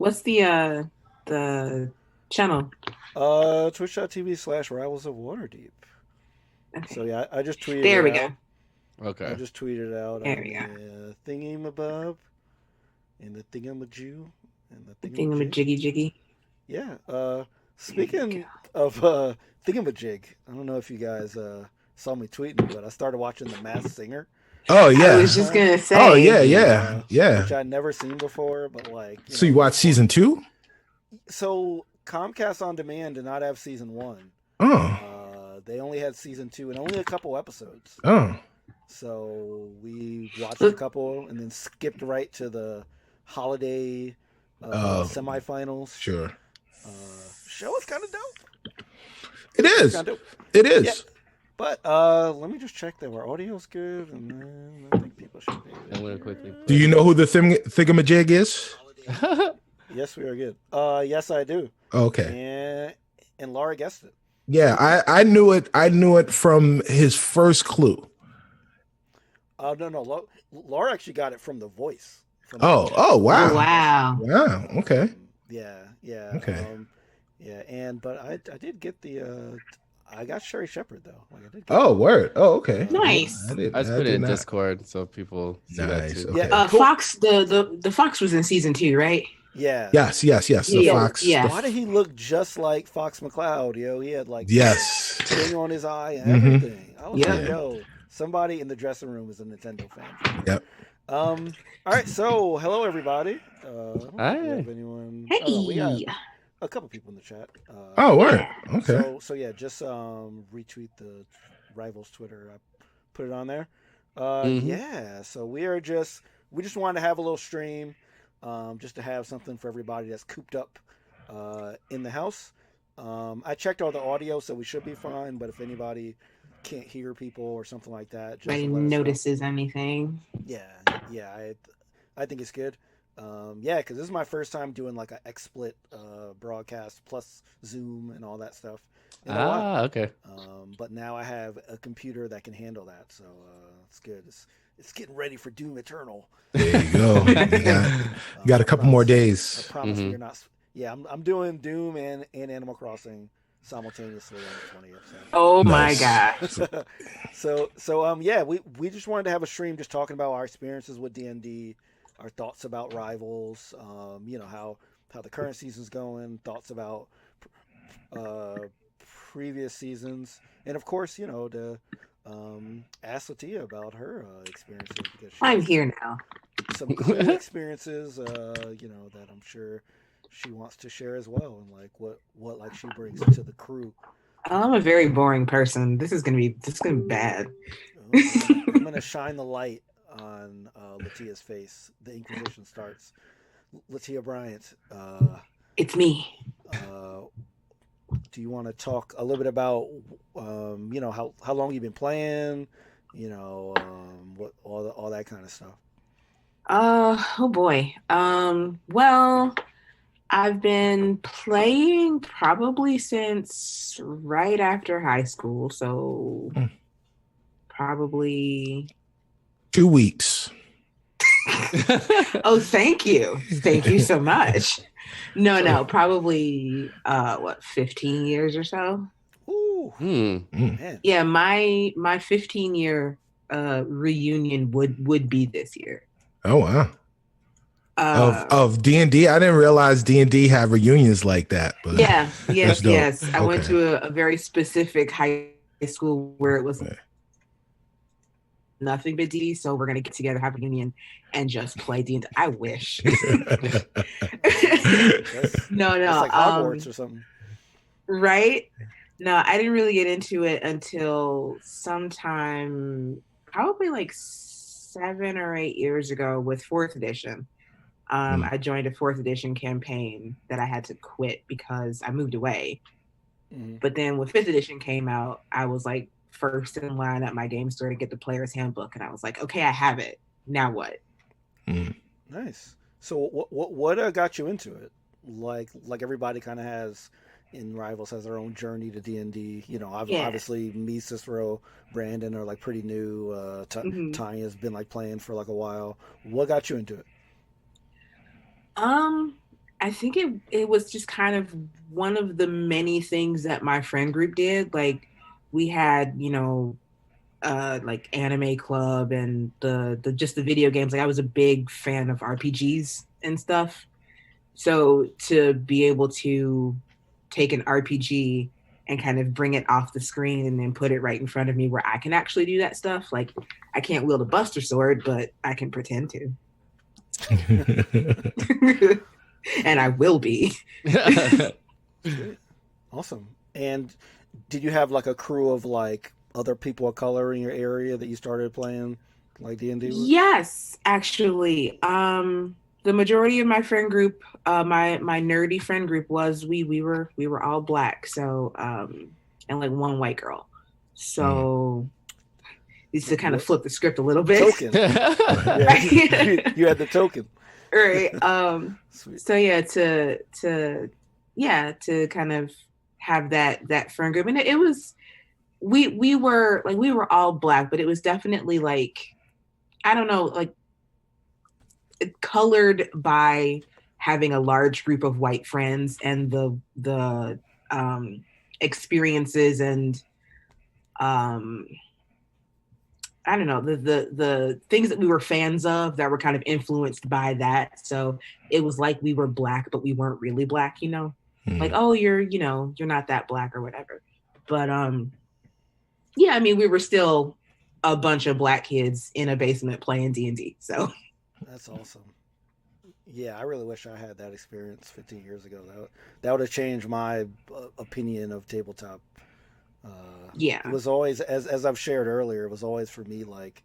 What's the channel? Twitch.tv/Rivals of Waterdeep. So Okay. yeah, I just tweeted There it we go. out. I Okay. just tweeted out There on we go. the thingy-mabob and the thingamajoo and the thingamajig. Thingamajiggy jiggy. Yeah. There you go. Speaking of thingamajig, I don't know if you guys saw me tweeting, but I started watching The Masked Singer. Oh I yeah. was just gonna Oh yeah, say, yeah, yeah. Which I'd never seen before, but So you watched season two? So Comcast On Demand did not have season one. Oh, They only had season two and only a couple episodes. oh. So we watched a look, couple and then skipped right to the holiday Oh, semifinals. sure. Uh, Show is kind of dope. It It's is. kind of dope. It Yeah, is. but let me just check that our audio's good, and then I think people should be. I'm gonna quickly. Do you know who the thingamajig is? Yes, we are good. Yes, I do. Okay. And Laura guessed it. Yeah, I knew it. I knew it from his first clue. No. Laura actually got it from the voice. From Oh, the oh oh wow. wow. Wow. Okay. Yeah. Okay. But I did get the I got Sherry Shepherd though. Like I did. Oh, word. Oh, okay. Nice. I did. I just put it did in not. Discord so people see that Nice. too. Okay. Yeah. Cool. Fox, the Fox was in season 2, right? Yeah. Yes. The Yeah, fox. yeah. Why did he look just like Fox McCloud? Yo, he had like Yes. thing on his eye and Mhm. everything. I was Yeah. like, yo, somebody in the dressing room is a Nintendo fan. Yep. All right. So, hello everybody. I don't Hi. think we have anyone. Hey. Oh, no, we got a couple people in the chat. Oh, word. Okay. So yeah, just retweet the Rivals Twitter. I put it on there. Mhm. Yeah. So we just wanted to have a little stream, just to have something for everybody that's cooped up in the house. I checked all the audio, so we should be fine. But if anybody can't hear people or something like that, just Nobody let us know. notices anything. Yeah. I think it's good. Yeah, because this is my first time doing like a XSplit broadcast plus Zoom and all that stuff. In a while. Okay. But now I have a computer that can handle that, so it's good. It's getting ready for Doom Eternal. There you go. You got a couple more I days. promise we're not. Yeah, I'm doing Doom and Animal Crossing simultaneously on the 20th. So. Oh Nice. my gosh. Yeah, we just wanted to have a stream just talking about our experiences with D&D, our thoughts about Rivals, how the current season's going, thoughts about previous seasons, and of course, to ask Latia about her experiences because she I'm has here now. some cool experiences, that I'm sure she wants to share as well, and like what like she brings to the crew. I'm a very boring person. This is gonna be bad. I'm gonna shine the light on Latia's face. The Inquisition starts. Latia Bryant, It's me. do you want to talk a little bit about, how long you've been playing, what all that kind of stuff? Oh boy. Well, I've been playing probably since right after high school, so Hmm. probably 2 weeks. Oh, thank you. Thank you so much. No, probably 15 years or so. Ooh, Hmm. man. Yeah, my 15-year reunion would be this year. Oh wow. Uh, Of D&D, I didn't realize D&D have reunions like that. But yes, That's dope. yes. I went Okay. to a very specific high school where it was Okay. nothing but D, so we're gonna get together, have a reunion, and just play D&D. I wish. No, It's like Hogwarts or something. right? No, I didn't really get into it until sometime, probably like 7 or 8 years ago with fourth edition. I joined a fourth edition campaign that I had to quit because I moved away. Mhm. But then when fifth edition came out, I was like first in line at my game store to get the player's handbook, and I was like, okay, I have it. Now what? Nice. So what got you into it? Like everybody kind of has in Rivals has their own journey to D&D. Yeah. Obviously me, Cicero, Brandon are like pretty new. Mhm. Tanya's been like playing for like a while. What got you into it? I think it was just kind of one of the many things that my friend group did. Like we had, like anime club and the just the video games. Like I was a big fan of RPGs and stuff. So to be able to take an RPG and kind of bring it off the screen and then put it right in front of me where I can actually do that stuff. Like I can't wield a Buster Sword, but I can pretend to. And I will be. Awesome. And did you have like a crew of like other people of color in your area that you started playing like D&D with? Yes, actually. The majority of my friend group, my nerdy friend group was we were all black, so and like one white girl. So just to kind of flip the script a little bit. Token. You had the token. Right. So yeah, to kind of have that friend group. And it was we were all black, but it was definitely like, I don't know, like colored by having a large group of white friends and the experiences and I don't know, the things that we were fans of that were kind of influenced by that. So it was like we were black, but we weren't really black, like, oh, you're not that black or whatever. But yeah, I mean, we were still a bunch of black kids in a basement playing D&D. So that's awesome. Yeah, I really wish I had that experience 15 years ago. That would have changed my opinion of tabletop. Yeah, it was always, as I've shared earlier, it was always for me like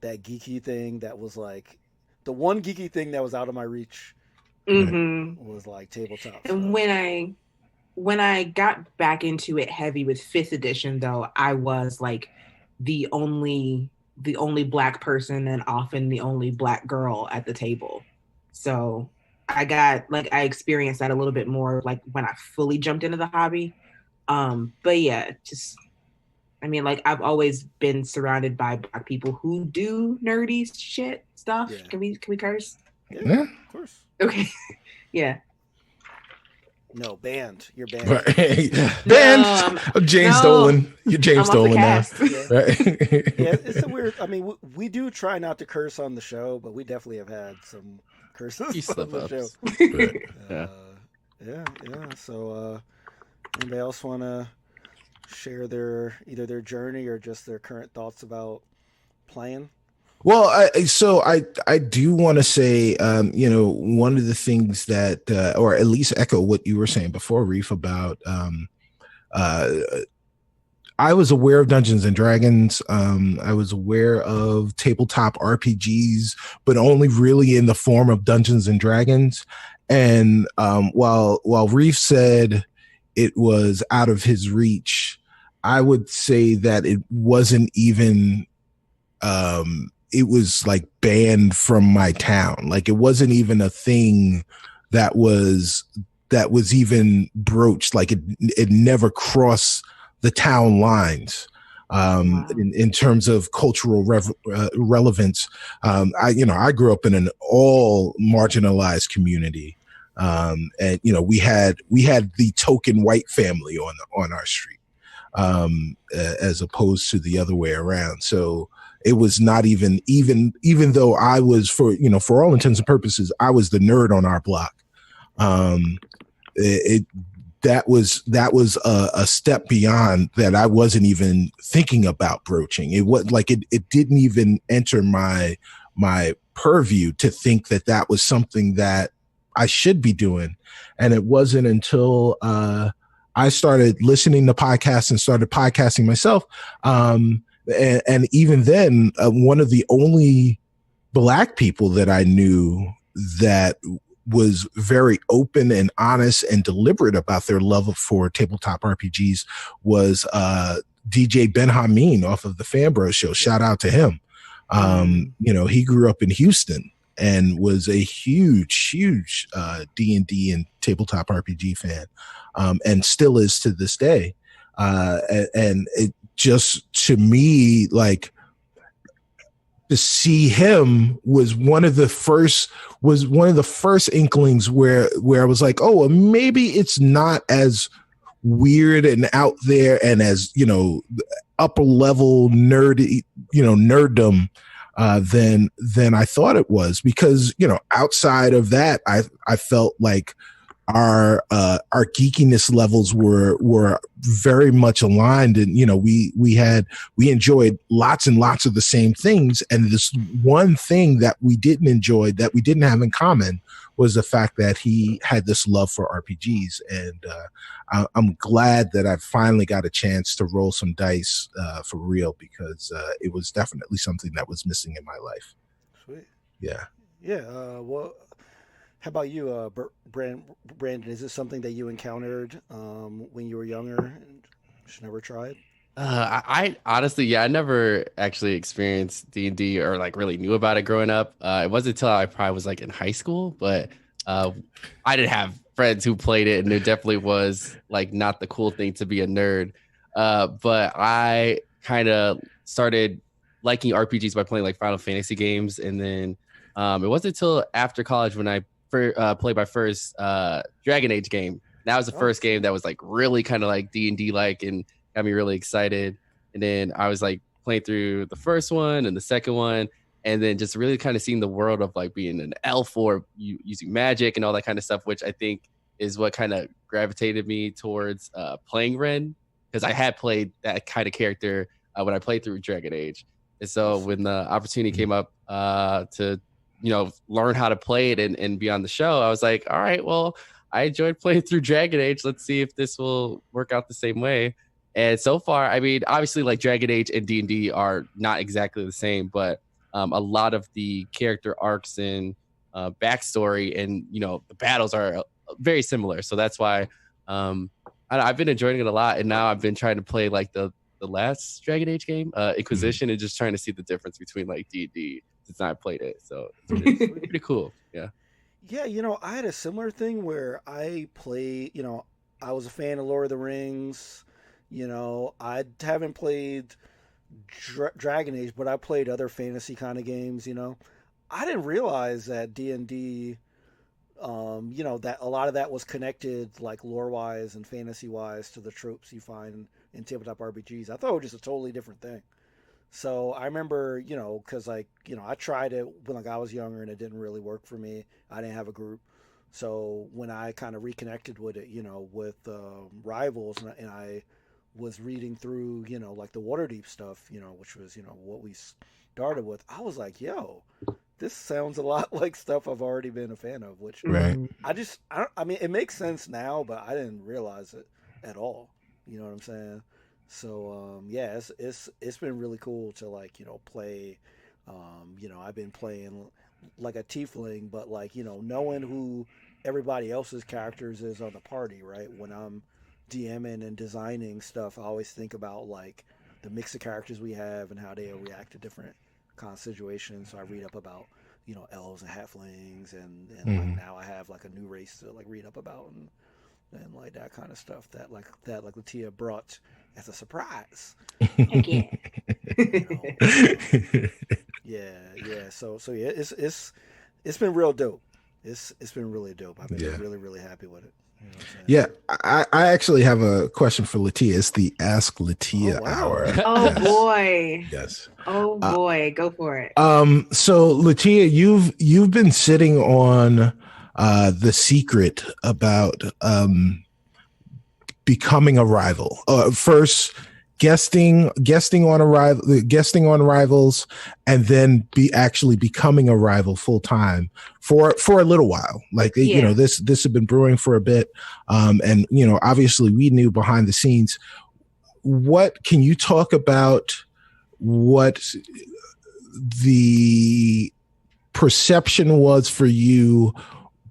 that geeky thing that was like the one geeky thing that was out of my reach. Was like tabletop. And when I got back into it heavy with 5th edition, though, I was like the only black person and often the only black girl at the table. So I experienced that a little bit more like when I fully jumped into the hobby. But yeah, just, I mean, like I've always been surrounded by black people who do nerdy shit stuff. Yeah. Can we curse? Yeah, of course. Okay. Yeah. No, banned. You're banned. Banned. James Dolan. You're James Dolan now. Yeah. Right. Yeah, it's a weird. I mean, we do try not to curse on the show, but we definitely have had some curses on the show. Yeah. So, anybody else want to share either their journey or just their current thoughts about playing? Well, I do want to say, one of the things that, or at least echo what you were saying before, Reef, about, I was aware of Dungeons and Dragons. I was aware of tabletop RPGs, but only really in the form of Dungeons and Dragons. And while Reef said it was out of his reach, I would say that it wasn't even. It was like banned from my town. Like it wasn't even a thing that was even broached. Like it never crossed the town lines in terms of cultural relevance. I grew up in an all marginalized community. And we had the token white family on our street, as opposed to the other way around. So it was not even though I was, for all intents and purposes, I was the nerd on our block. That was a step beyond that I wasn't even thinking about broaching. It was like it didn't even enter my purview to think that was something that I should be doing. And it wasn't until I started listening to podcasts and started podcasting myself. And even then, one of the only Black people that I knew that was very open and honest and deliberate about their love for tabletop RPGs was DJ Ben Hameen off of the Fanbro Show. Shout out to him. He grew up in Houston and was a huge D&D and tabletop RPG fan, and still is to this day. And it just, to me, like, to see him was one of the first inklings where I was like, oh, maybe it's not as weird and out there and as, upper level nerdy, nerddom than I thought it was, because, outside of that, I felt like our geekiness levels were very much aligned, and we enjoyed lots and lots of the same things, and this one thing that we didn't enjoy, that we didn't have in common, was the fact that he had this love for RPGs. And I'm glad that I finally got a chance to roll some dice for real, because it was definitely something that was missing in my life. Sweet. Yeah. Well, how about you, Brandon? Is this something that you encountered when you were younger and just never tried? I honestly, I never actually experienced D&D or like really knew about it growing up. It wasn't until I probably was like in high school, but I did have friends who played it, and it definitely was like not the cool thing to be a nerd. But I kind of started liking RPGs by playing like Final Fantasy games, and then it wasn't until after college when I played my first Dragon Age game. That was the first game that was like really kind of like D&D like, and got me really excited. And then I was like playing through the first one and the second one, and then just really kind of seeing the world of like being an elf or using magic and all that kind of stuff, which I think is what kind of gravitated me towards playing Ren, because I had played that kind of character when I played through Dragon Age. And so when the opportunity came up to learn how to play it and be on the show, I was like, all right, well, I enjoyed playing through Dragon Age. Let's see if this will work out the same way. And so far, I mean, obviously, like Dragon Age and D&D are not exactly the same, but a lot of the character arcs and backstory and the battles are very similar. So that's why I've been enjoying it a lot. And now I've been trying to play like the last Dragon Age game, Inquisition, and just trying to see the difference between like D&D since I played it. So it's pretty cool. Yeah. Yeah, I had a similar thing where I I was a fan of Lord of the Rings. I haven't played Dragon Age, but I played other fantasy kind of games. I didn't realize that D&D, that a lot of that was connected, like lore wise and fantasy wise, to the tropes you find in tabletop RPGs. I thought it was just a totally different thing. So I remember, because I tried it when I was younger and it didn't really work for me. I didn't have a group. So when I kind of reconnected with it, with Rivals, and I was reading through, like the Waterdeep stuff, which was, what we started with, I was like, yo, this sounds a lot like stuff I've already been a fan of, which right. I mean, it makes sense now, but I didn't realize it at all. You know what I'm saying? So, yeah, it's been really cool to like, play, I've been playing like a tiefling, but like, knowing who everybody else's characters is on the party, right? When I'm DMing and designing stuff, I always think about like the mix of characters we have and how they react to different kind of situations. So I read up about, elves and halflings, and like now I have like a new race to like read up about and like that kind of stuff that Latia brought as a surprise. Heck yeah. Yeah. So yeah, it's been real dope. It's been really dope. I've been really, really happy with it. You know what I'm saying? I actually have a question for Latia. It's the Ask Latia hour. Oh boy. Yes. Oh boy, go for it. So Latia, you've been sitting on the secret about becoming a rival. First guesting on Rivals, and then actually becoming a rival full time for a little while. Like this had been brewing for a bit, and obviously we knew behind the scenes. What can you talk about? What the perception was for you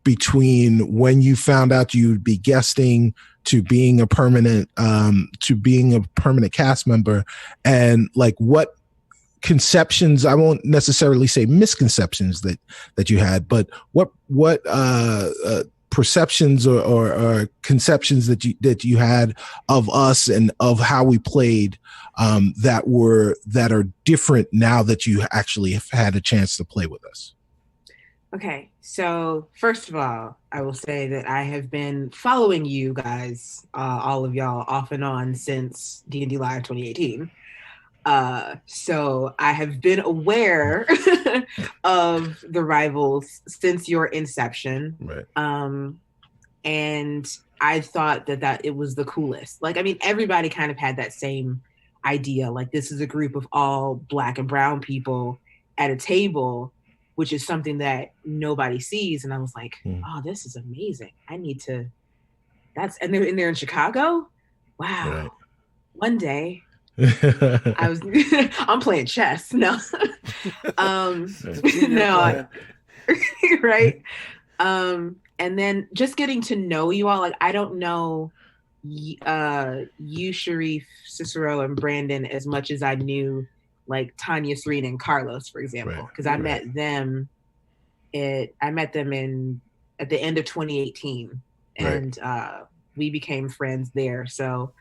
between when you found out you would be guesting to being a permanent cast member, and like what conceptions, I won't necessarily say misconceptions that you had, but what perceptions or conceptions that you had of us and of how we played that are different now that you actually have had a chance to play with us? Okay, so first of all, I will say that I have been following you guys, all of y'all, off and on since D&D Live 2018. So I have been aware of the Rivals since your inception. Right. And I thought that it was the coolest. Like, I mean, everybody kind of had that same idea. Like, this is a group of all Black and brown people at a table, which is something that nobody sees. And I was like, oh, this is amazing. I need to, and they're in Chicago? Wow. Right. One day I'm playing chess. No. No. Right. And then just getting to know you all, like, I don't know you, Sharif, Cicero, and Brandon as much as I knew like Tanya, Serena, and Carlos, for example, because I met them at the end of 2018, and we became friends there. So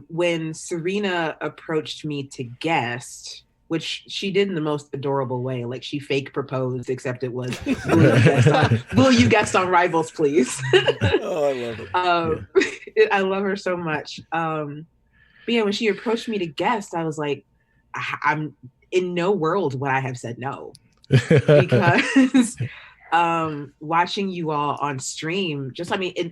when Serena approached me to guest, which she did in the most adorable way, like she fake proposed, except it was, will you guest on Rivals, please? Oh, I love it. I love her so much. But yeah, when she approached me to guest, I was like, I'm in no world would I have said no, because watching you all on stream,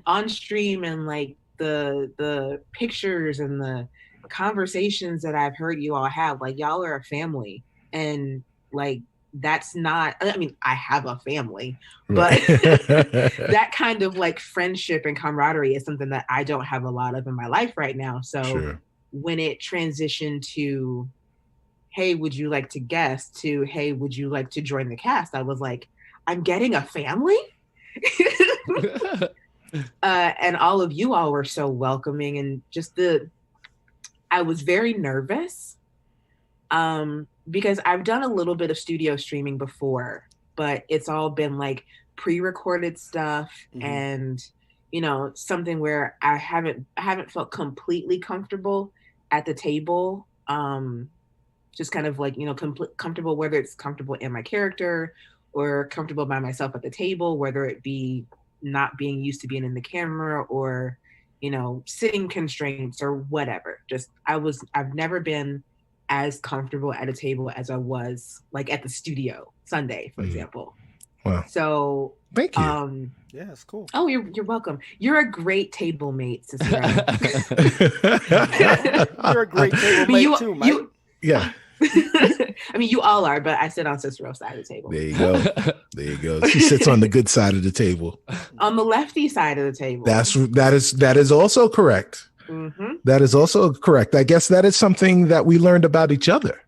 on stream, and like the pictures and the conversations that I've heard you all have, like, y'all are a family, and like that's not, I mean, I have a family, but that kind of like friendship and camaraderie is something that I don't have a lot of in my life right now. So when it transitioned to, hey, would you like to guest, to, hey, would you like to join the cast, I was like, I'm getting a family? And all of you all were so welcoming, and just I was very nervous because I've done a little bit of studio streaming before, but it's all been like pre-recorded stuff, and something where I haven't felt completely comfortable at the table. Just kind of like, comfortable, whether it's comfortable in my character or comfortable by myself at the table, whether it be not being used to being in the camera or, sitting constraints or whatever. Just, I've never been as comfortable at a table as I was like at the studio Sunday, for example. Wow. So thank you. Yeah, it's cool. Oh, you're welcome. You're a great table mate, Cicero. You're a great table mate too, Mike. Yeah. I mean, you all are, but I sit on Cicero's side of the table. There you go. There you go. She sits on the good side of the table. On the lefty side of the table. That is also correct. Mm-hmm. That is also correct. I guess that is something that we learned about each other.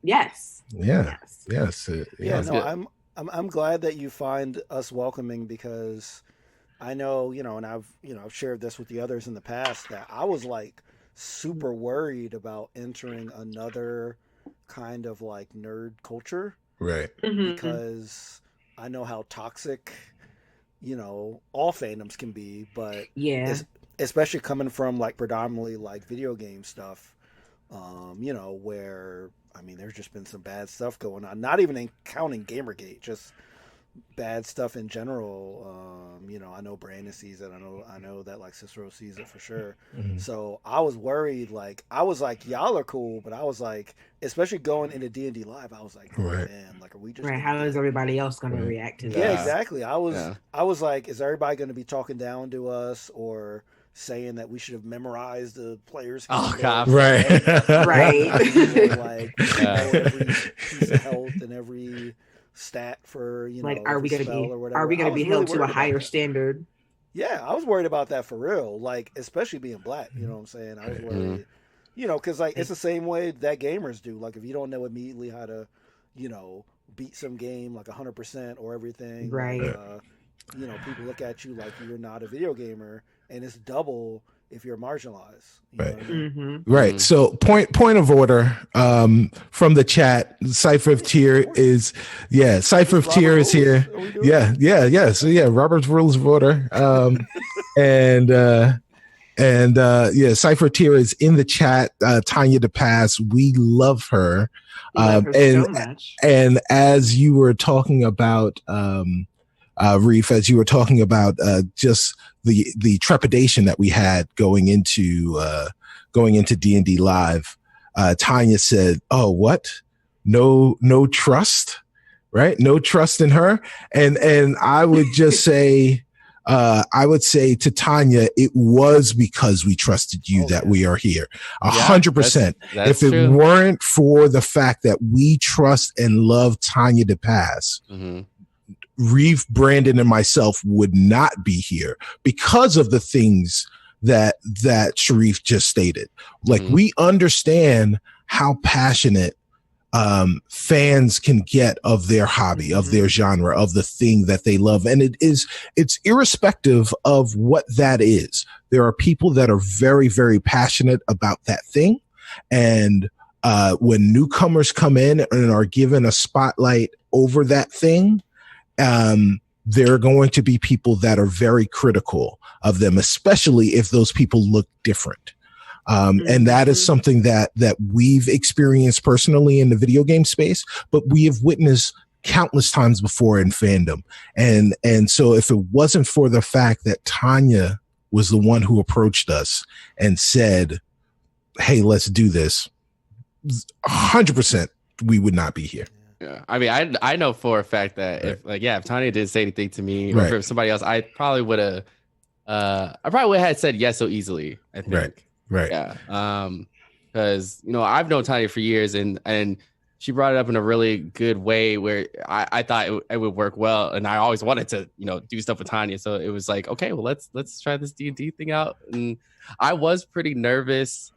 Yes. Yeah. Yes. Yeah. No, I'm glad that you find us welcoming, because I know, and I've shared this with the others in the past, that I was like super worried about entering another kind of like nerd culture, right? Because I know how toxic, all fandoms can be, but especially coming from like predominantly like video game stuff, where, I mean, there's just been some bad stuff going on, not even counting Gamergate, just bad stuff in general. I know Brandon sees it. I know that like Cicero sees it for sure. So I was worried. Like, I was like, y'all are cool, but I was like, especially going into D&D Live, I was like, man, like, are we just how is everybody else going to react to that? Yeah, exactly. I was like, is everybody going to be talking down to us or saying that we should have memorized the players? Oh God, right. Like, every piece of health and every stat for, like, are we going to be held to a higher standard? Yeah, I was worried about that for real, like, especially being Black, you know what I'm saying? I was worried, because like it's the same way that gamers do. Like, if you don't know immediately how to, beat some game like 100% or everything, right? People look at you like you're not a video gamer, and it's double if you're marginalized. You know Right. what I mean? Mm-hmm. Right. So point of order from the chat. Cypher of Tier is Cypher of Tier is here. So Robert's Rules of Order. And Cypher of Tier is in the chat. Tanya DePass, we love her. We love her so much. And as you were talking about Reef, as you were talking about just the trepidation that we had going into D&D Live, Tanya said, "Oh, what? No trust, right? No trust in her." And I would just say, I would say to Tanya, it was because we trusted you that we are here. 100%. That's if it true. weren't for the fact that we trust and love Tanya DePass, Reeve, Brandon, and myself would not be here because of the things that Sharif just stated. Like, we understand how passionate fans can get of their hobby, of their genre, of the thing that they love. And it's irrespective of what that is. There are people that are very, very passionate about that thing. And when newcomers come in and are given a spotlight over that thing, there are going to be people that are very critical of them, especially if those people look different. And that is something that we've experienced personally in the video game space, but we have witnessed countless times before in fandom. And so if it wasn't for the fact that Tanya was the one who approached us and said, "Hey, let's do this," 100% we would not be here. Yeah, I mean, I know for a fact that if Tanya didn't say anything to me or if somebody else, I probably would have had said yes so easily. I think. Right. Yeah. Because I've known Tanya for years, and she brought it up in a really good way where I thought it would work well, and I always wanted to do stuff with Tanya. So it was like, okay, well let's try this D&D thing out, and I was pretty nervous.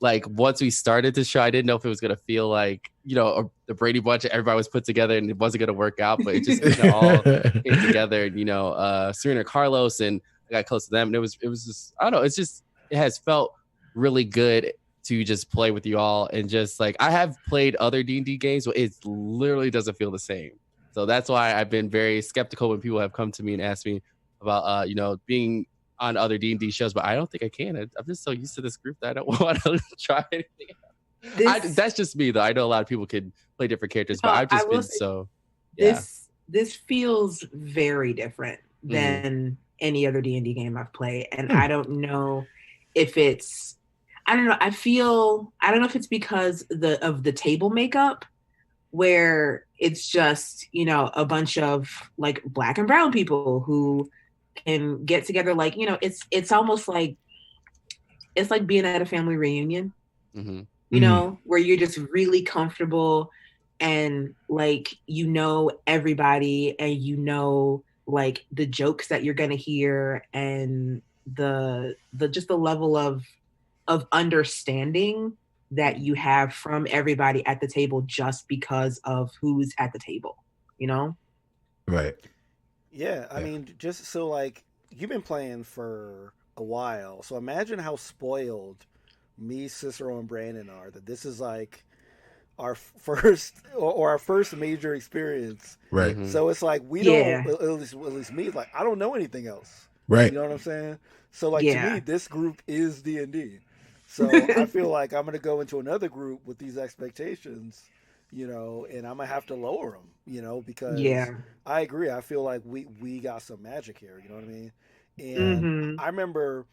Like once we started the show, I didn't know if it was gonna feel like the Brady Bunch everybody was put together and it wasn't gonna work out, but it just all came together. And Serena and Carlos, and I got close to them, and it was just, I don't know, it has felt really good to just play with you all, and just like I have played other D&D games, but it literally doesn't feel the same. So that's why I've been very skeptical when people have come to me and asked me about being on other D&D shows, but I don't think I can. I'm just so used to this group that I don't want to try anything. That's just me, though. I know a lot of people can play different characters, but I've just been so. Yeah. This feels very different than any other D&D game I've played, and I don't know if it's. I don't know. I don't know if it's because of the table makeup, where it's just a bunch of like Black and brown people who can get together, like it's almost like it's like being at a family reunion, where you're just really comfortable and like everybody, and like the jokes that you're gonna hear, and the just the level of understanding that you have from everybody at the table just because of who's at the table, Right. Yeah, I mean, just so like you've been playing for a while, so imagine how spoiled me, Cicero, and Brandon are. That this is like our first or our first major experience, right? So it's like we don't. At least me, like I don't know anything else, right? You know what I'm saying? So like to me, this group is D&D. So I feel like I'm gonna go into another group with these expectations. And I'm gonna have to lower them, because I agree. I feel like we got some magic here. You know what I mean? And I remember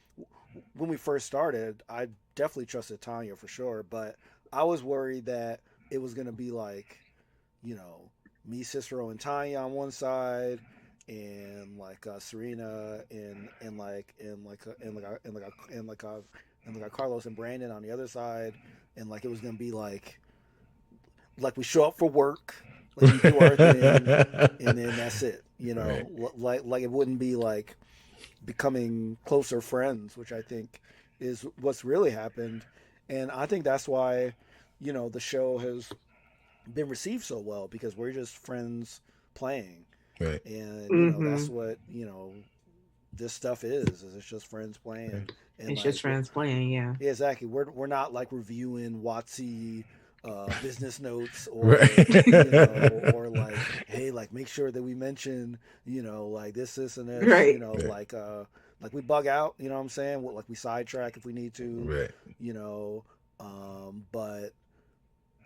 when we first started, I definitely trusted Tanya for sure, but I was worried that it was gonna be like, me, Cicero, and Tanya on one side, and like Serena and like Carlos and Brandon on the other side, and like it was gonna be like we show up for work, like we do our thing, and then that's it. Like it wouldn't be like becoming closer friends, which I think is what's really happened, and I think that's why the show has been received so well, because we're just friends playing, right? And that's what this stuff is it's just friends playing, and It's like just friends playing, yeah. yeah, exactly. We're not like reviewing WotC business notes, or Right. or like, hey, like make sure that we mention like this and this, Right. like we bug out, you know what I'm saying? Like we sidetrack if we need to, Right. you know, but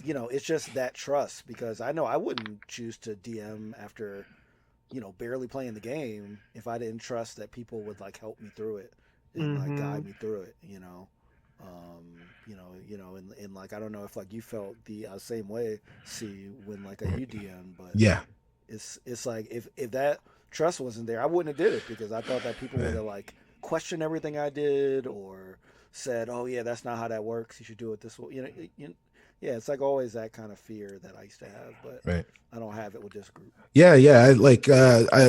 it's just that trust, because I know I wouldn't choose to DM after barely playing the game if I didn't trust that people would like help me through it and like Mm-hmm. guide me through it. And like I don't know if like you felt the same way, see, when like a UDM, but Yeah. it's like if that trust wasn't there, I wouldn't have did it, because I thought that people would have like questioned everything I did, or said, "Oh yeah, that's not how that works. You should do it this way." Yeah, it's like always that kind of fear that I used to have, but Right. I don't have it with this group. Yeah. Yeah.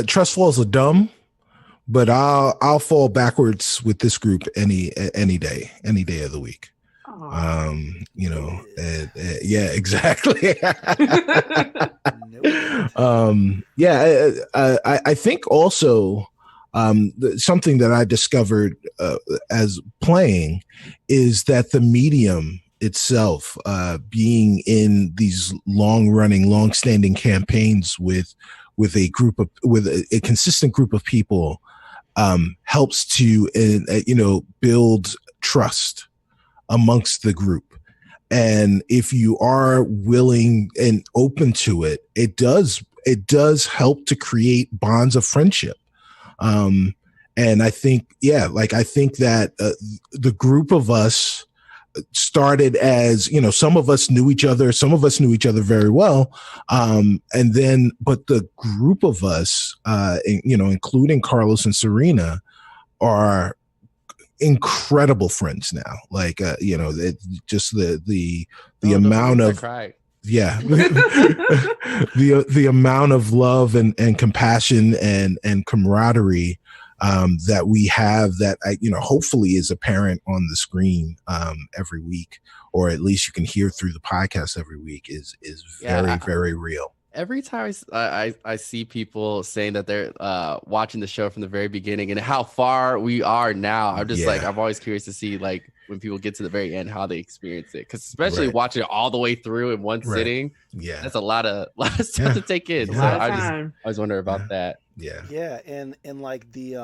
Trust falls are dumb, but I'll fall backwards with this group any day of the week. Aw. Yeah, exactly. No. I think also something that I discovered as playing is that the medium itself, being in these long-standing campaigns with a consistent group of people, helps to build trust amongst the group. And if you are willing and open to it, it does help to create bonds of friendship. And I think that the group of us started as, some of us knew each other very well. But the group of us, including Carlos and Serena, are incredible friends now. Like, just the amount of, yeah, the amount of love and compassion and camaraderie that we have, that hopefully is apparent on the screen every week, or at least you can hear through the podcast every week, is very real. Every time I see people saying that they're watching the show from the very beginning and how far we are now, I'm just like, I'm always curious to see like when people get to the very end, how they experience it. Because especially watching it all the way through in one sitting, that's a lot of stuff to take in. So I always wonder about that. Yeah, and like the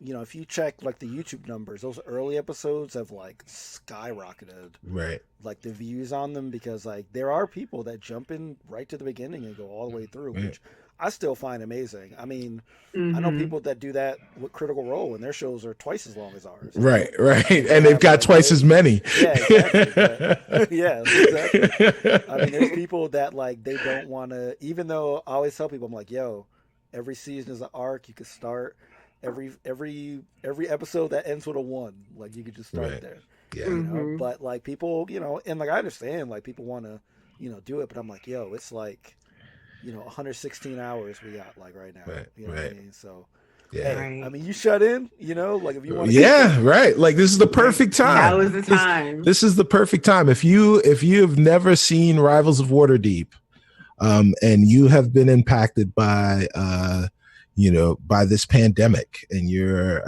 if you check like the YouTube numbers, those early episodes have like skyrocketed, right? Like the views on them, because like there are people that jump in right to the beginning and go all the way through, which I still find amazing. I mean, I know people that do that with Critical Role, and their shows are twice as long as ours. Right, and they've got twice as many. Yeah, exactly. Yeah, exactly. I mean, there's people that like they don't want to. Even though I always tell people, I'm like, yo, every season is an arc. You could start every episode that ends with a 1. Like you could just start there. Yeah. But like people, and like I understand, like people want to, do it. But I'm like, yo, it's like, 116 hours we got like right now. Right. You know what I mean? So. Yeah. Hey, I mean, you shut in, like if you want to. Yeah, right. Like this is the perfect time. That was the time. This is the perfect time. If you have never seen Rivals of Waterdeep, and you have been impacted by by this pandemic, and you're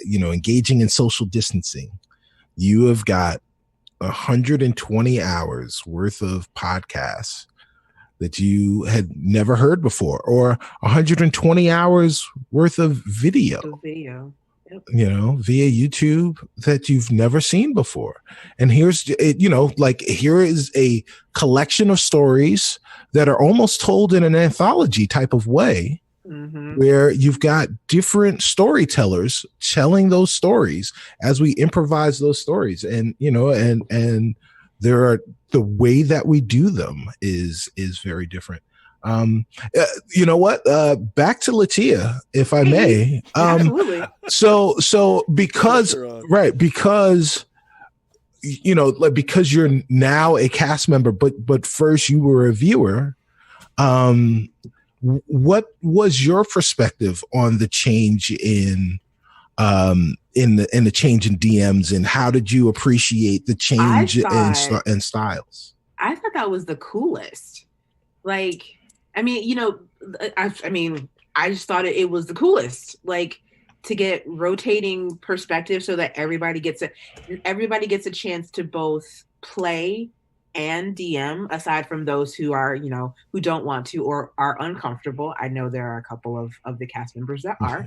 engaging in social distancing, you have got 120 hours worth of podcasts that you had never heard before, or 120 hours worth of video. Yep. Via YouTube that you've never seen before. And here is a collection of stories that are almost told in an anthology type of way, where you've got different storytellers telling those stories as we improvise those stories. And, and there are, the way that we do them is very different. You know what? Back to Latia, if I may. Absolutely. So because because you're now a cast member, but first you were a viewer. What was your perspective on the change in the change in DMs, and how did you appreciate the change in styles? I thought that was the coolest. Like, I mean, I just thought it was the coolest. Like, to get rotating perspective so that everybody gets a chance to both play and DM, aside from those who are, who don't want to or are uncomfortable. I know there are a couple of the cast members that are.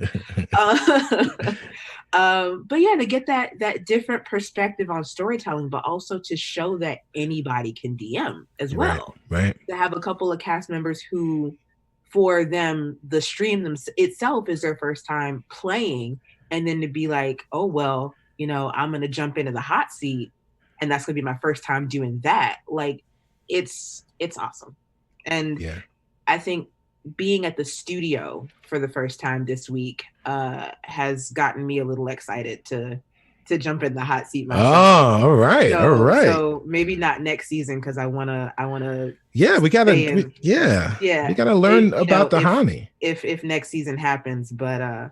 But yeah, to get that different perspective on storytelling, but also to show that anybody can DM as well. Right. To have a couple of cast members who, for them, the stream itself is their first time playing, and then to be like, oh, well, I'm going to jump into the hot seat, and that's going to be my first time doing that. Like, it's awesome. And yeah. I think being at the studio for the first time this week has gotten me a little excited to jump in the hot seat myself. Oh, all right. So maybe not next season, because I wanna yeah, we gotta we gotta learn about the honey if next season happens. But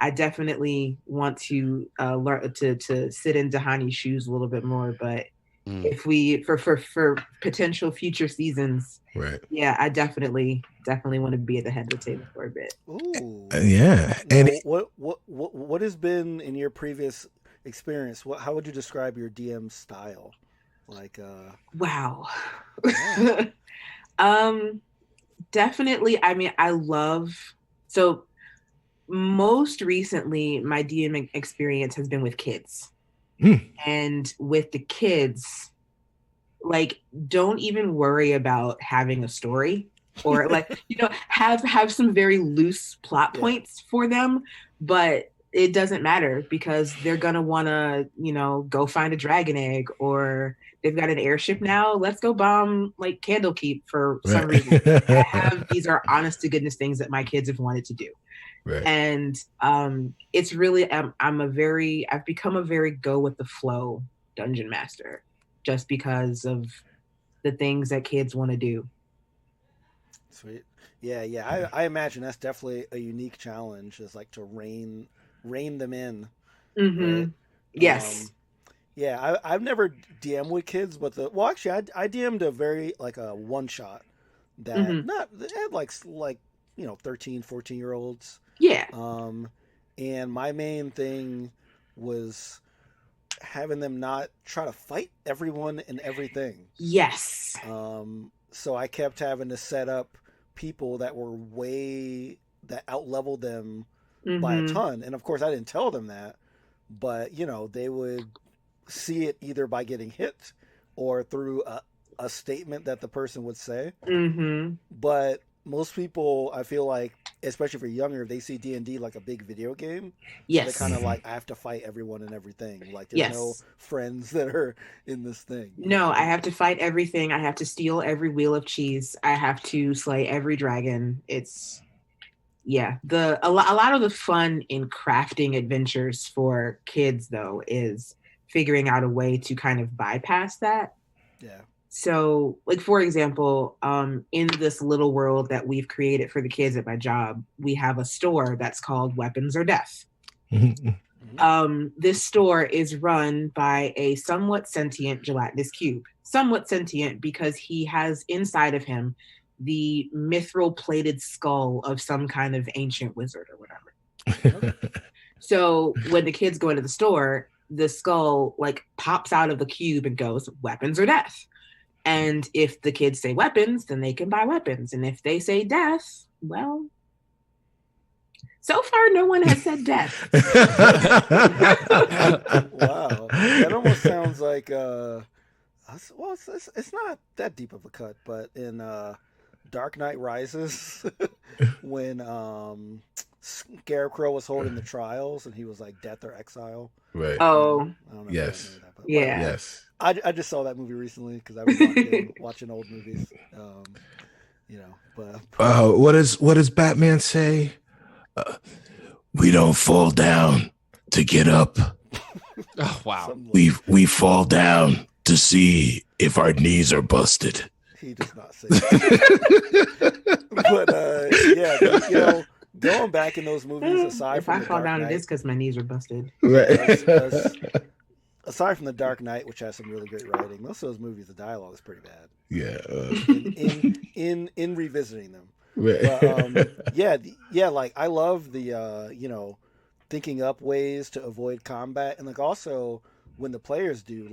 I definitely want to learn to sit in Dahani's shoes a little bit more. But if we for potential future seasons, right? Yeah, I definitely want to be at the head of the table for a bit. Ooh, yeah. And what has been in your previous experience? How would you describe your DM style? Like, wow. Yeah. Definitely. I mean, so most recently my DMing experience has been with kids. And with the kids, like, don't even worry about having a story or like, have some very loose plot points for them, but it doesn't matter because they're going to want to, go find a dragon egg, or they've got an airship now. Let's go bomb like Candlekeep for some reason. These are honest to goodness things that my kids have wanted to do. Right. And it's really, I've become a very go with the flow dungeon master, just because of the things that kids want to do. Sweet. Yeah. I imagine that's definitely a unique challenge, is like to rein them in. Mm-hmm. Right? Yes. Yeah, I've never DM'd with kids, but actually I DM'd a very, like, a one shot that had like 13, 14-year-olds. Yeah. And my main thing was having them not try to fight everyone and everything. Yes. So I kept having to set up people that were that out-leveled them by a ton. And of course I didn't tell them that, but they would see it either by getting hit or through a statement that the person would say. But most people, I feel like, especially if you're younger, they see D&D like a big video game. Yes. They're kind of like, I have to fight everyone and everything. Like, there's no friends that are in this thing. No, I have to fight everything. I have to steal every wheel of cheese. I have to slay every dragon. It's, a lot of the fun in crafting adventures for kids, though, is figuring out a way to kind of bypass that. Yeah. So, like, for example, in this little world that we've created for the kids at my job, we have a store that's called Weapons or Death. This store is run by a somewhat sentient gelatinous cube. Somewhat sentient because he has inside of him the mithril plated skull of some kind of ancient wizard or whatever. So when the kids go into the store, the skull like pops out of the cube and goes, "Weapons or death." And if the kids say weapons, then they can buy weapons. And if they say death, well, so far no one has said death. Wow. That almost sounds like, it's not that deep of a cut, but in Dark Knight Rises, when Scarecrow was holding the trials and he was like death or exile. Right. Oh. I don't know yes. That, but yeah. Yes. I just saw that movie recently because I was watching old movies. What does Batman say? We don't fall down to get up. Oh wow. We fall down to see if our knees are busted. He does not say that. But going back in those movies, aside if from I fall down, it is because my knees are busted. Right. Aside from The Dark Knight, which has some really great writing, most of those movies, the dialogue is pretty bad. Yeah. In revisiting them. Right. But, like I love the thinking up ways to avoid combat, and like also when the players do,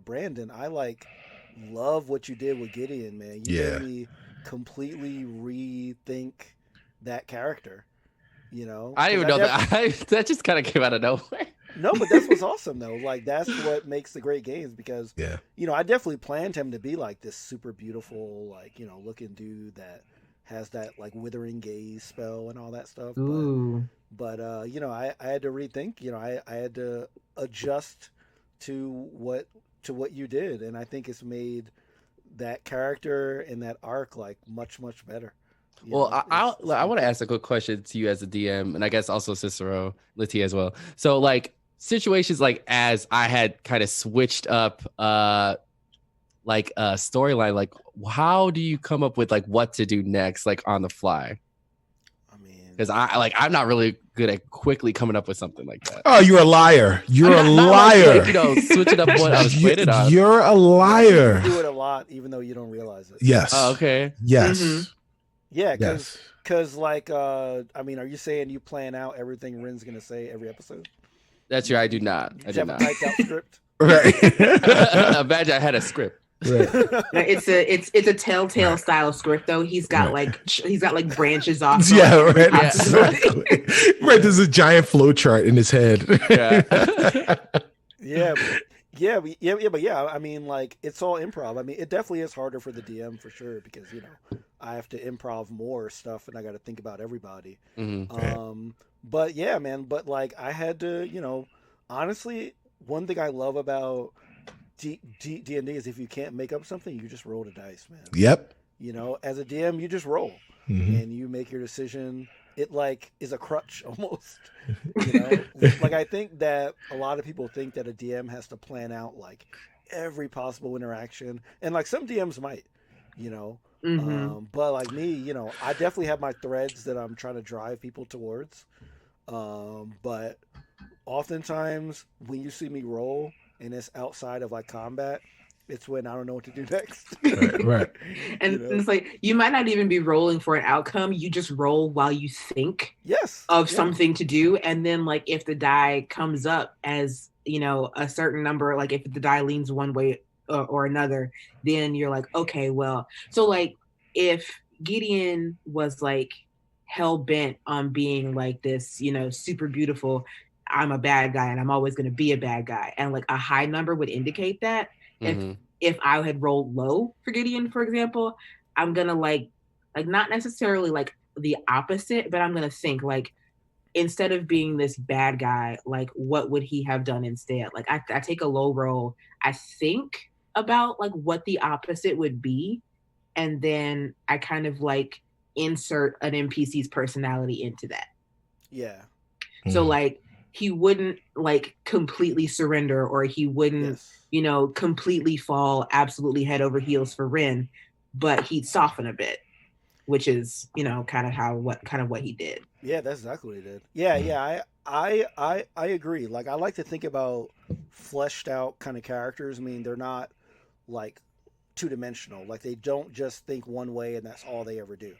Brandon, I like love what you did with Gideon, man. You made Yeah. me completely rethink that character. You know, I didn't 'cause even know that. That just kind of came out of nowhere. no, but that's what's awesome though. Like that's what makes the great games because Yeah. I definitely planned him to be like this super beautiful, like looking dude that has that like withering gaze spell and all that stuff. Ooh. But I had to rethink. I had to adjust to what you did, and I think it's made that character and that arc like much better. Well, I want to cool. ask a quick question to you as a DM, and I guess also Cicero, Liti as well. So, like situations like as I had kind of switched up, like a storyline, like how do you come up with like what to do next, like on the fly? I mean, Because I'm not really good at quickly coming up with something like that. Oh, you're a liar. You're a Not liar. like, switching up what I was playing on. You're a liar. you do it a lot, even though you don't realize it. Yes. Oh, okay. Yes. Mhm. Yeah, Yes. because like I mean, are you saying you plan out everything Rin's gonna say every episode? That's true. I do not. I You do have a not. typed out script. Right. Imagine I had a script. Right. It's a telltale style script though. He's got like branches off. Yeah, right. Yeah. Exactly. Right. There's a giant flow chart in his head. Yeah. But yeah. I mean, like it's all improv. I mean, it definitely is harder for the DM for sure because I have to improv more stuff and I got to think about everybody. Mhm. But yeah, man. But like I had to, honestly, one thing I love about D&D is if you can't make up something, you just roll the dice, man. Yep. As a DM, you just roll and you make your decision. It like is a crutch almost. Like I think that a lot of people think that a DM has to plan out like every possible interaction, and like some DMs might, but like me, I definitely have my threads that I'm trying to drive people towards. But oftentimes when you see me roll and it's outside of like combat, it's when I don't know what to do next. Right. And it's like you might not even be rolling for an outcome. You just roll while you think of something to do. And then like if the die comes up as, a certain number, like if the die leans one way or another, then you're like, okay, well, so like if Gideon was like hell bent on being like this, super beautiful, I'm a bad guy and I'm always going to be a bad guy. And like a high number would indicate that. If I had rolled low for Gideon, for example, I'm going to like not necessarily like the opposite, but I'm going to think like, instead of being this bad guy, like what would he have done instead? Like I take a low roll. I think about like what the opposite would be. And then I kind of like insert an NPC's personality into that. Yeah. So like he wouldn't like completely surrender or he wouldn't, completely fall absolutely head over heels for Rin, but he'd soften a bit, which is, kind of what he did. Yeah, that's exactly what he did. Yeah. I agree. Like I like to think about fleshed out kind of characters. I mean, they're not like two-dimensional. Like they don't just think one way and that's all they ever do.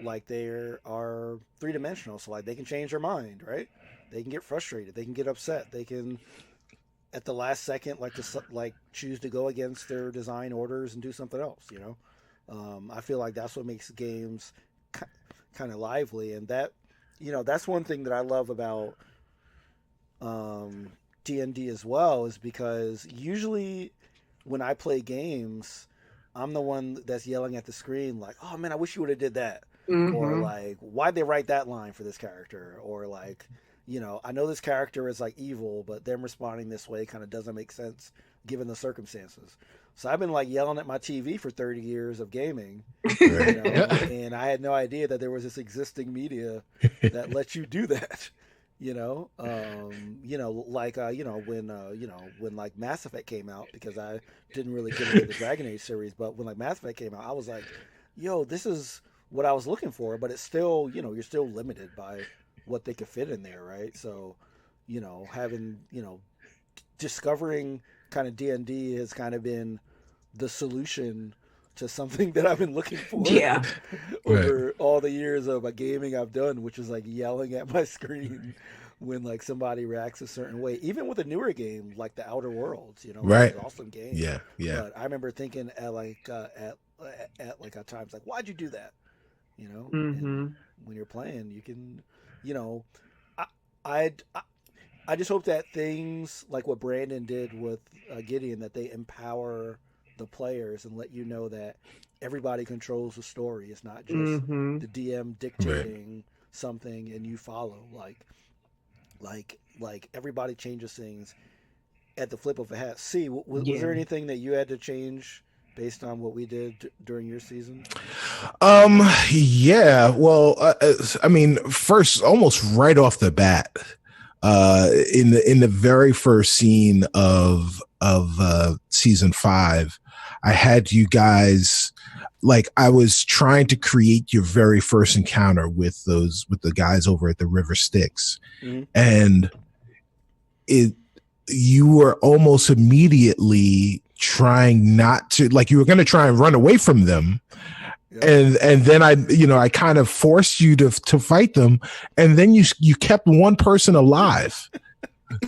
Like they are three-dimensional. So like they can change their mind, right? They can get frustrated. They can get upset. They can, at the last second, choose to go against their design orders and do something else. I feel like that's what makes games kind of lively, and that, that's one thing that I love about D&D as well, is because usually when I play games, I'm the one that's yelling at the screen like, "Oh man, I wish you would have did that," or like, "Why'd they write that line for this character?" Or like, I know this character is like evil, but them responding this way kind of doesn't make sense given the circumstances. So I've been like yelling at my TV for 30 years of gaming, and I had no idea that there was this existing media that lets you do that. When like Mass Effect came out, because I didn't really get into the Dragon Age series, but when like Mass Effect came out, I was like, yo, this is what I was looking for, but it's still, you're still limited by what they could fit in there, right? So, having, discovering kind of D&D has kind of been the solution to something that I've been looking for Yeah. over all the years of gaming I've done, which is like yelling at my screen when like somebody reacts a certain way. Even with a newer game like The Outer Worlds, which is an awesome game. Yeah. But I remember thinking at like at times like, why'd you do that? And when you're playing, you can, I just hope that things like what Brandon did with Gideon, that they empower the players and let you know that everybody controls the story. It's not just the DM dictating something and you follow. Like everybody changes things at the flip of a hat. Was there anything that you had to change based on what we did during your season? Yeah. Well, I mean, first, almost right off the bat, in the very first scene of season 5, I had you guys, like, I was trying to create your very first encounter with the guys over at the River Styx, and you were almost immediately trying not to, like, you were going to try and run away from them. And then I kind of forced you to fight them, and then you kept one person alive.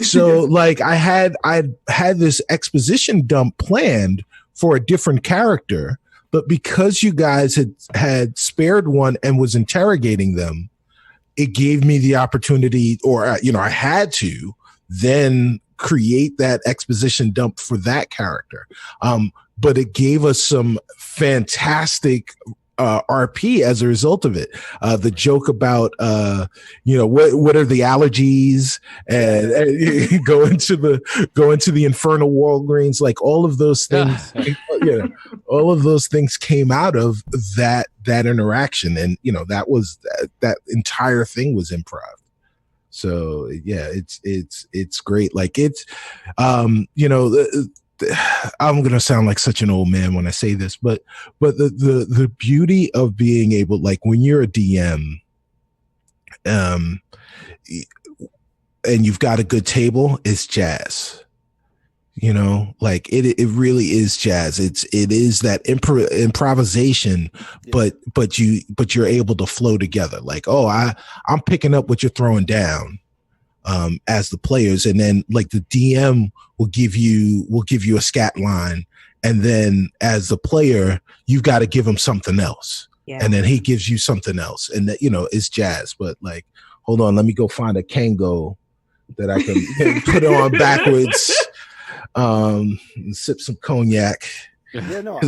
So like I had this exposition dump planned for a different character, but because you guys had spared one and was interrogating them, it gave me the opportunity, or I had to then create that exposition dump for that character. But it gave us some fantastic RP as a result of it. The joke about what are the allergies, and go into the infernal Walgreens, like all of those things. All of those things came out of that interaction, and that entire thing was improv. So yeah, it's great. Like it's I'm going to sound like such an old man when I say this, but the beauty of being able, like when you're a DM, and you've got a good table, is jazz. Like it really is jazz. It is that improvisation, but you're able to flow together. Like, I'm picking up what you're throwing down, as the players, and then like the DM will give you a scat line, and then as the player you've got to give him something else, and then he gives you something else, and that it's jazz. But like, hold on, let me go find a Kango that I can put on backwards, and sip some cognac. Yeah, no,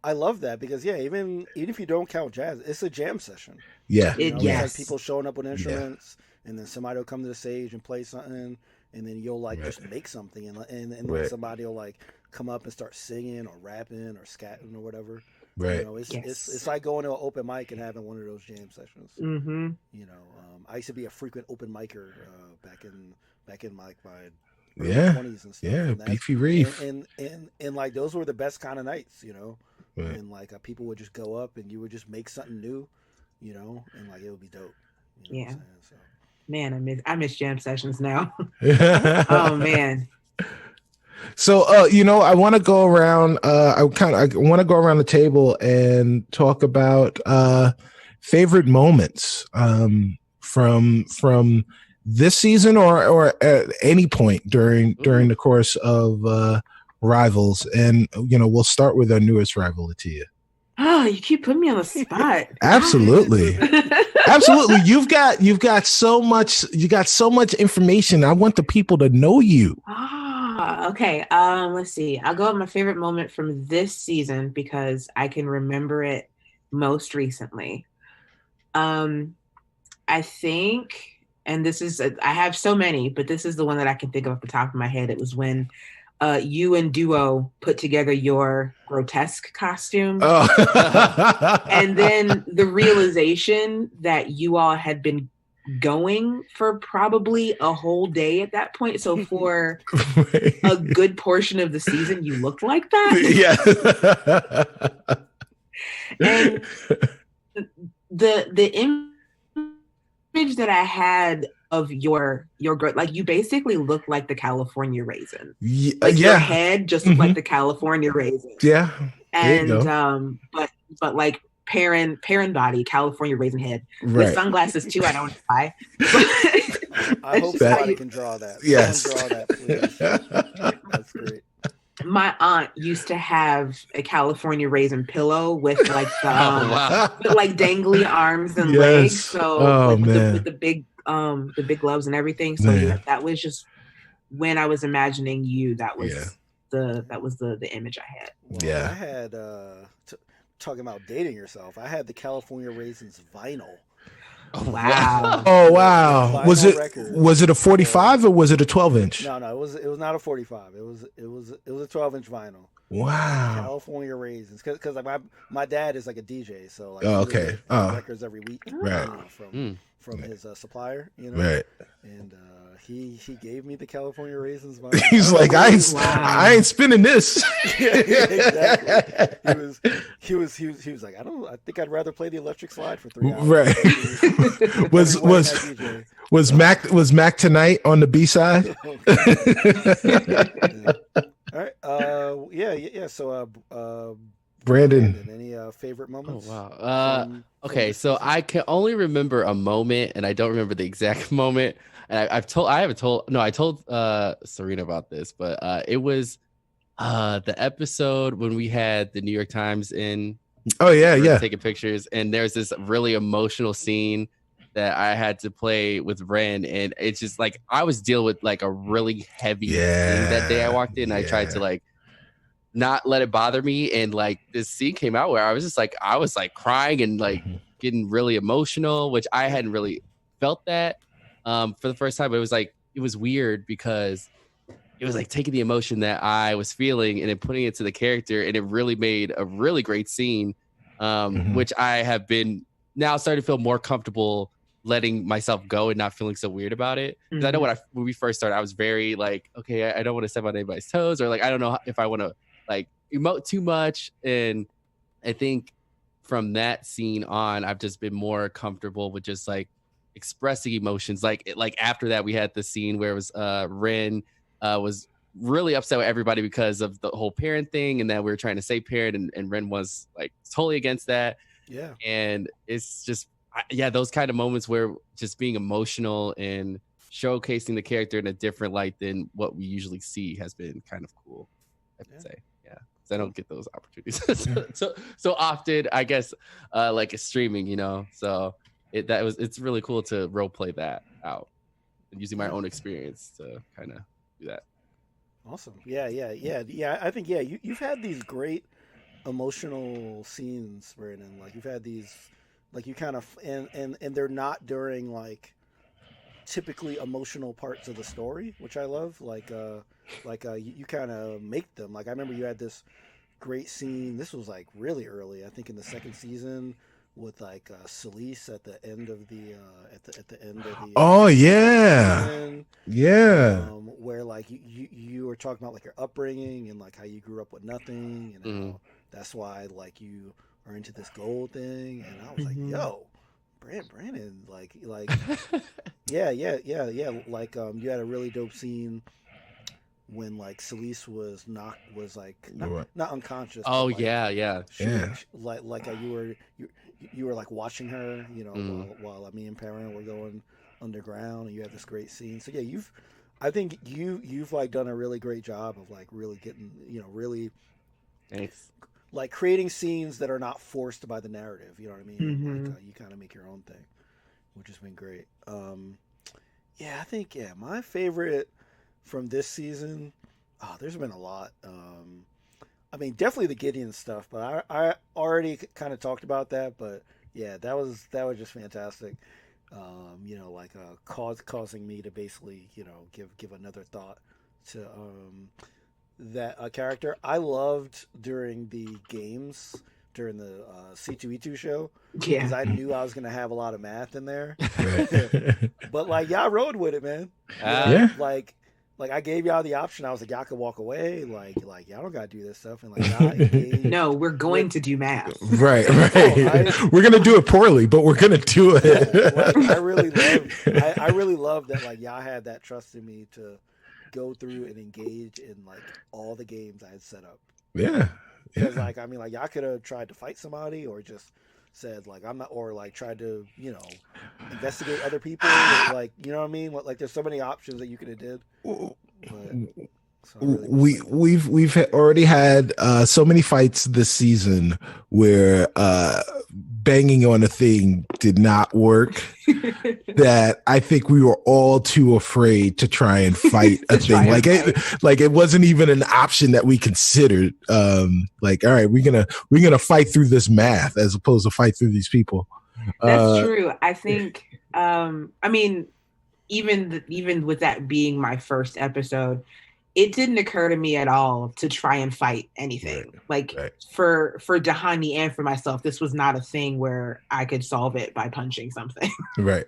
I love that, because even if you don't count jazz, it's a jam session. Yeah, it's like people showing up with instruments, and then somebody will come to the stage and play something, and then you'll like just make something, and like somebody will like come up and start singing or rapping or scatting or whatever. Right. It's like going to an open mic and having one of those jam sessions. I used to be a frequent open micer back in my early 20s and stuff. Yeah, and Beefy Reef. And like those were the best kind of nights, and like people would just go up and you would just make something new, and like it would be dope. Yeah. So. Man, I miss jam sessions now. Oh man. So I want to go around. I want to go around the table and talk about favorite moments from this season or at any point during the course of Rivals, and we'll start with our newest rival, Atia. Oh, you keep putting me on the spot. Absolutely. Absolutely. You've got so much information. I want the people to know you. Okay. Let's see. I'll go with my favorite moment from this season because I can remember it most recently. I think, and this is, I have so many, but this is the one that I can think of off the top of my head. It was when you and Duo put together your grotesque costume. Oh. And then the realization that you all had been going for probably a whole day at that point. So for a good portion of the season, you looked like that. Yeah. And the image that I had of your like you basically look like the California raisin. Like your head just looked like the California raisin. Yeah. There you and go. but like parent body, California raisin head with Right. sunglasses too. I don't know why. I It's hope just how somebody you- can draw that. Yes. Someone draw that, please. That's great. my aunt used to have a California raisin pillow with like the Oh wow. with like dangly arms and legs. Yes. So Oh, like man. with the big gloves and everything. So Man. yeah, that was just when I was imagining you. That was Yeah. the image I had. Well, Yeah. I had talking about dating yourself. I had the California Raisins vinyl. Wow. Oh wow. Vinyl Was it record. a 45 or was it a 12-inch? No, it was not a 45. It was a 12-inch vinyl. Wow. California Raisins, because like my dad is like a DJ, so like Oh, he would okay. get Oh. records every week, Right. From his supplier, Right. and he gave me the California Raisins vinyl. He's like, I Wow. ain't spinning this. Yeah, exactly. He was like, I think I'd rather play the electric slide for 3 hours. Right. DJ. Was Mac tonight on the B side? All right. Yeah. So, Brandon. any favorite Oh moments? wow. from Okay, this so season? I can only remember a moment, and I don't remember the exact moment. And I told Serena about this, but it was the episode when we had the New York Times in. Oh yeah, We were yeah. taking pictures, and there's this really emotional scene that I had to play with Ren, and it's just like I was dealing with like a really heavy thing that day. I walked in, and I tried to like not let it bother me, and like this scene came out where I was like crying and like getting really emotional, which I hadn't really felt that for the first time. But it was weird because it was like taking the emotion that I was feeling and then putting it to the character, and it really made a really great scene, which I have been now starting to feel more comfortable letting myself go and not feeling so weird about it. Because I know when we first started, I was very like, okay, I don't want to step on anybody's toes, or like I don't know if I want to like emote too much. And I think from that scene on, I've just been more comfortable with just like expressing emotions. Like after that, we had the scene where it was Ren was really upset with everybody because of the whole parent thing, and that we were trying to save parent, and Ren was like totally against that. Yeah. And it's just those kind of moments where just being emotional and showcasing the character in a different light than what we usually see has been kind of cool, I would say. Yeah, because I don't get those opportunities so often, I guess, like streaming, so it's really cool to role play that out and using my own experience to kind of do that. Awesome. Yeah. I think you've had these great emotional scenes, Brandon. Like you've had these, like you kind of and they're not during like typically emotional parts of the story, which I love. You kind of make them. Like I remember you had this great scene. This was like really early, I think, in the second season with like Celise at the end of the at the end of the. Oh yeah. Season, Yeah. where like you were talking about like your upbringing and like how you grew up with nothing and how that's why like you are into this gold thing, and I was like, yo, Brandon, like yeah, like you had a really dope scene when like Celise was not unconscious. Oh but, like, yeah. like you were like watching her, while me and Perrin were going underground, and you had this great scene. So yeah, I think you've like done a really great job of like really getting, really Thanks. like creating scenes that are not forced by the narrative. You know what I mean? Like you kind of make your own thing, which has been great. I think my favorite from this season. Oh, there's been a lot. I mean, definitely the Gideon stuff, but I already kind of talked about that. But yeah, that was just fantastic. Causing me to basically, give another thought to that character. I loved during the games, during the C2E2 show, because I knew I was going to have a lot of math in there. But like y'all rode with it, man. Like I gave y'all the option. I was like, y'all could walk away. Like y'all don't gotta do this stuff. And like y'all engaged. No, we're going to do math. Right. We're gonna do it poorly, but we're gonna do it. I really love that. Like y'all had that trust in me to go through and engage in like all the games I had set up. Yeah. Because like I mean, like y'all could have tried to fight somebody, or just said like I'm not, or like tried to investigate other people. Like you know what I mean? Like there's so many options that you could have did. But, so really we've already had so many fights this season where banging on a thing did not work that I think we were all too afraid to try and fight a thing. Like it wasn't even an option that we considered. Like, all right, we're gonna fight through this math as opposed to fight through these people. That's true. I think I mean, even with that being my first episode, it didn't occur to me at all to try and fight anything. For Dahani and for myself, this was not a thing where I could solve it by punching something. Right.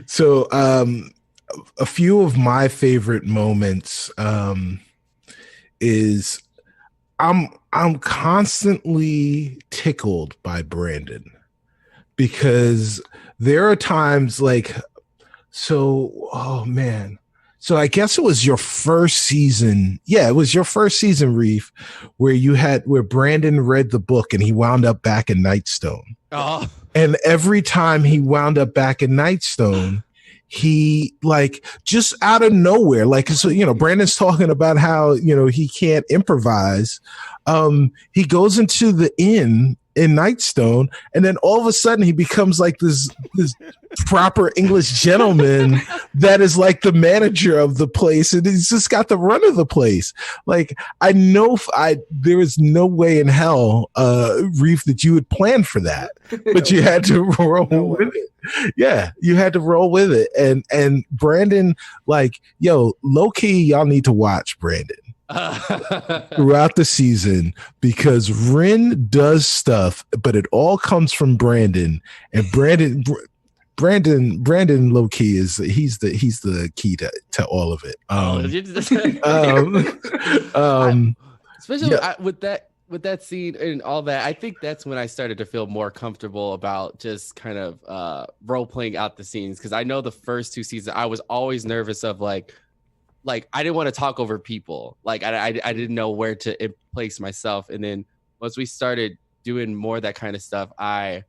So a few of my favorite moments is I'm constantly tickled by Brandon, because there are times like, oh man. So I guess it was your first season. Yeah, it was your first season, Reef, where Brandon read the book and he wound up back in Nightstone. Oh. And every time he wound up back in Nightstone, he like just out of nowhere, like, so, Brandon's talking about how, he can't improvise. He goes into the inn in Nightstone, and then all of a sudden he becomes like this proper English gentleman that is like the manager of the place, and he's just got the run of the place. Like, I know there is no way in hell, Reef, that you would plan for that, but you had to roll with it. Yeah, you had to roll with it. And Brandon, like, low key, y'all need to watch Brandon throughout the season, because Rin does stuff, but it all comes from Brandon, and Brandon low key he's the key to all of it. Especially with that scene and all that, I think that's when I started to feel more comfortable about just kind of role playing out the scenes, because I know the first two seasons I was always nervous of like I didn't want to talk over people. Like I didn't know where to place myself. And then once we started doing more of that kind of stuff, I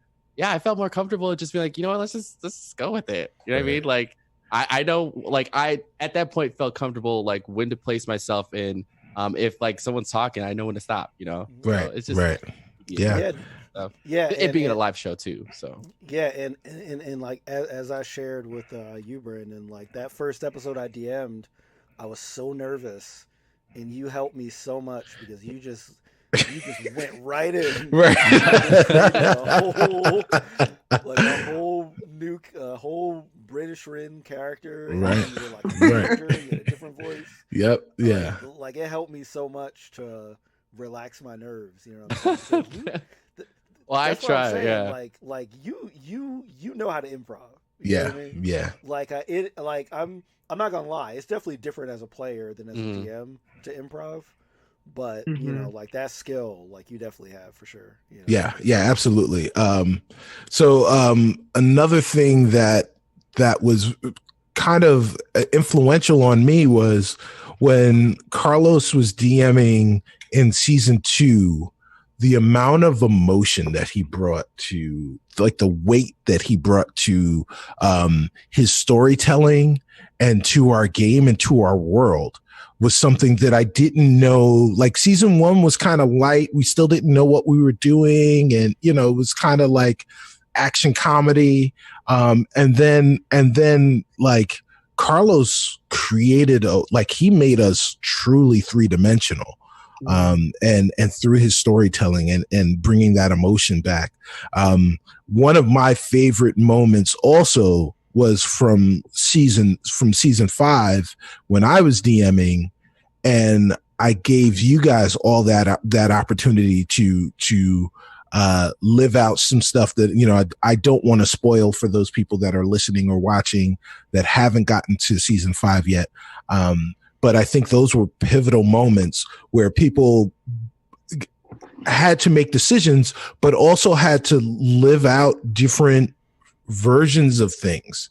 felt more comfortable just being like, you know what, let's just go with it. You know what I mean? Like I know, like I at that point felt comfortable like when to place myself in. If like someone's talking, I know when to stop. Right. So it's just right. It being a live show too. So and like as I shared with you, Brandon, like that first episode I DM'd, I was so nervous, and you helped me so much because you just went right in, right? A whole British written character, right? And you're like a character, you had a different voice. Yep. Yeah. Like it helped me so much to relax my nerves. You know what I'm saying? So well, I try. Yeah. Like you know how to improv. Yeah. I mean? Yeah. I'm not gonna lie, it's definitely different as a player than as a DM to improv, but like that skill, like you definitely have for sure. Yeah, absolutely. So another thing that was kind of influential on me was when Carlos was DMing in season 2. The amount of emotion that he brought to, like the weight that he brought to his storytelling and to our game and to our world was something that I didn't know. Like season 1 was kind of light. We still didn't know what we were doing. And, it was kind of like action comedy. And then like Carlos created, he made us truly 3-dimensional. And through his storytelling and bringing that emotion back. One of my favorite moments also was from season 5 when I was DMing, and I gave you guys all that opportunity to live out some stuff that, I don't want to spoil for those people that are listening or watching that haven't gotten to season 5 yet. But I think those were pivotal moments where people had to make decisions, but also had to live out different versions of things,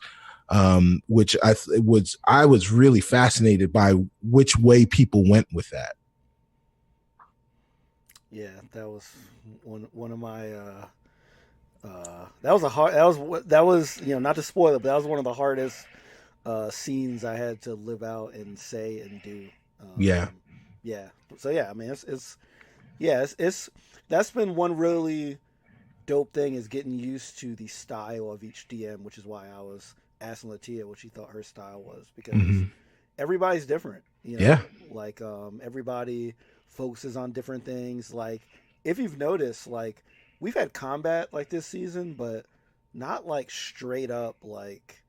which I was really fascinated by which way people went with that. Yeah, that was one of my. That was a hard. That was not to spoil it, but that was one of the hardest scenes I had to live out and say and do. Yeah. Yeah. So yeah, I mean, it's that's been one really dope thing is getting used to the style of each DM, which is why I was asking Latia what she thought her style was because Hmm. everybody's different. Yeah. Like everybody focuses on different things. Like if you've noticed, like we've had combat like this season, but not like straight up like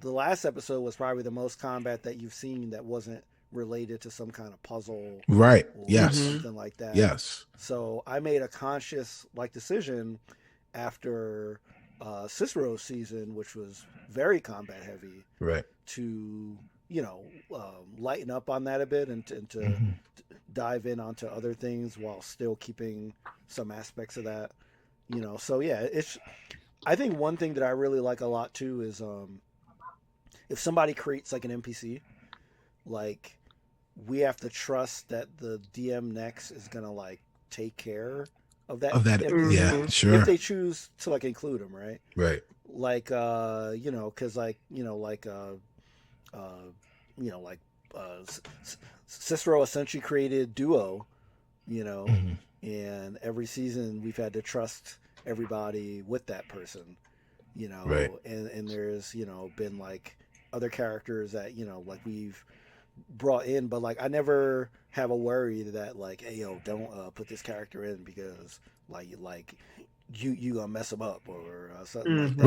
the last episode was probably the most combat that you've seen that wasn't related to some kind of puzzle Right. or Yes. something like that. Yes. So I made a conscious like decision after Cicero's season, which was very combat heavy, Right. to lighten up on that a bit and to Hmm. dive in onto other things while still keeping some aspects of that. So yeah, it's. I think one thing that I really like a lot too is if somebody creates like an NPC, like we have to trust that the DM next is gonna like take care of that Of that. NPC Yeah. Mhm. Sure. if they choose to like include them, right? Right. Like because like Cicero essentially created Duo, Hmm. and every season we've had to trust everybody with that person, Right. and there's been like other characters that like we've brought in, but like I never have a worry that like, hey yo, don't put this character in because you gonna mess them up or something like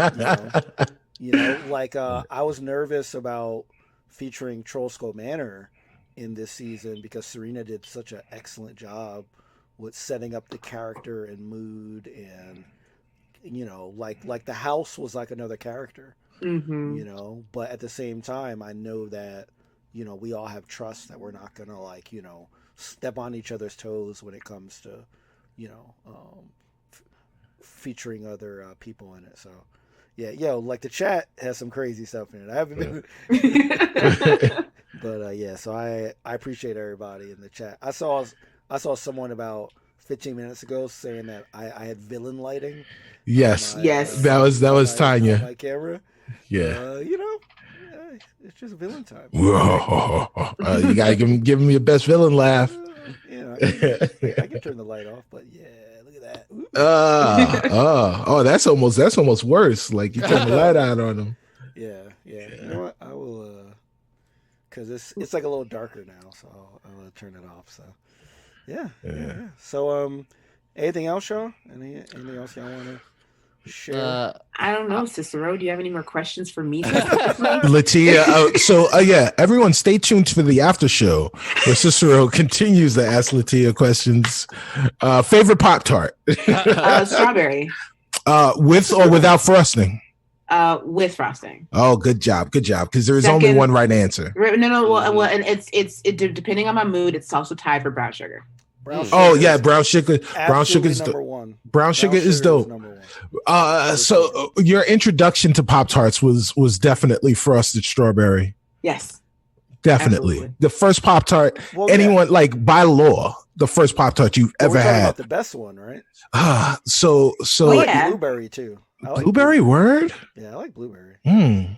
that. Right. Right. Like I was nervous about featuring Trollskull Manor in this season because Serena did such an excellent job with setting up the character and mood and like the house was like another character, Mhm. but at the same time I know that we all have trust that we're not gonna like step on each other's toes when it comes to you know f- featuring other people in it. So yeah, like the chat has some crazy stuff in it. I haven't been but yeah, so I appreciate everybody in the chat. I saw someone about 15 minutes ago saying that I had villain lighting on Yes. my Yes. That was on Tanya. my camera. Yeah. It's just villain time. You gotta give him your best villain laugh. I can turn the light off, but yeah, look at that. Ooh. That's almost worse. Like you turn the light out on him. Yeah. You know what? I will because it's like a little darker now, so I'll turn it off. So yeah. So anything else, Sean? Anything else y'all want to share? I don't know, Cicero. Do you have any more questions for me? Latia. Yeah, everyone stay tuned for the after show where Cicero continues to ask Latia questions. Favorite Pop-Tart? Strawberry. With or without frosting? With frosting. Oh, good job. Because there's only one right answer. No. Well, and it's depending on my mood. It's also tied for brown sugar. Brown Oh sugar yeah, is brown sugar. Brown sugar absolutely is number one. brown sugar is dope. number one. So your introduction to Pop Tarts was definitely frosted strawberry. Yes. Definitely. Absolutely. The first Pop Tart, Well, anyone like by law, the first Pop Tart you've But ever we're talking had. about the best one, right? So I like yeah. blueberry too. I like blueberry word? Yeah, I like blueberry. I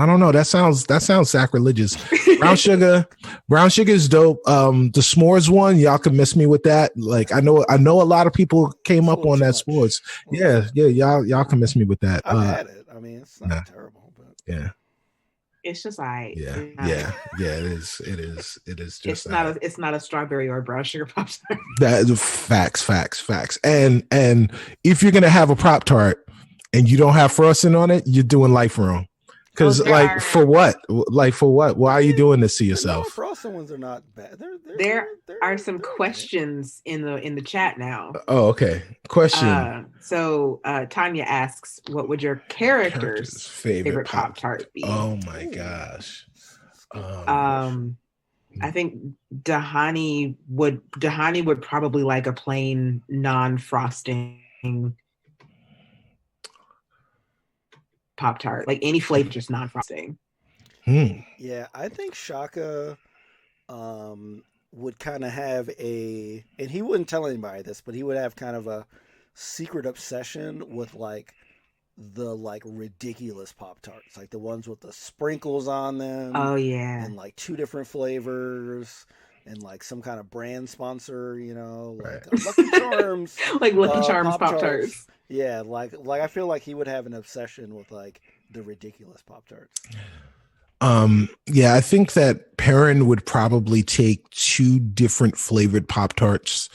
don't know. That sounds sacrilegious. Brown sugar is dope. The s'mores one, y'all can miss me with that. Like I know a lot of people came It's a up little on too that much. s'mores. Yeah, y'all can miss me with that. I've had it. I mean, it's not yeah. terrible, but Yeah. It's just like Yeah. It is. It is just it's not a strawberry or a brown sugar pop tart. that is facts. And if you're gonna have a Pop Tart and you don't have frosting on it, you're doing life wrong. Because for what? Why are you doing this to yourself? The frosted ones are not bad. There are some they're questions in the chat now. Oh, okay. Question. So Tanya asks, what would your character's favorite Pop Tart be? Oh my gosh. I think Dahani would probably like a plain non-frosting Pop Tart, like any flavor, just non-frosting. Yeah, I think Shaka would kind of have and he wouldn't tell anybody this, but he would have kind of a secret obsession with like the like ridiculous Pop Tarts, like the ones with the sprinkles on them. Oh yeah. And like 2 different flavors. And like some kind of brand sponsor, like Lucky Charms, like Lucky Charms Pop Tarts. Yeah, like I feel like he would have an obsession with like the ridiculous Pop Tarts. Yeah, I think that Perrin would probably take 2 different flavored Pop Tarts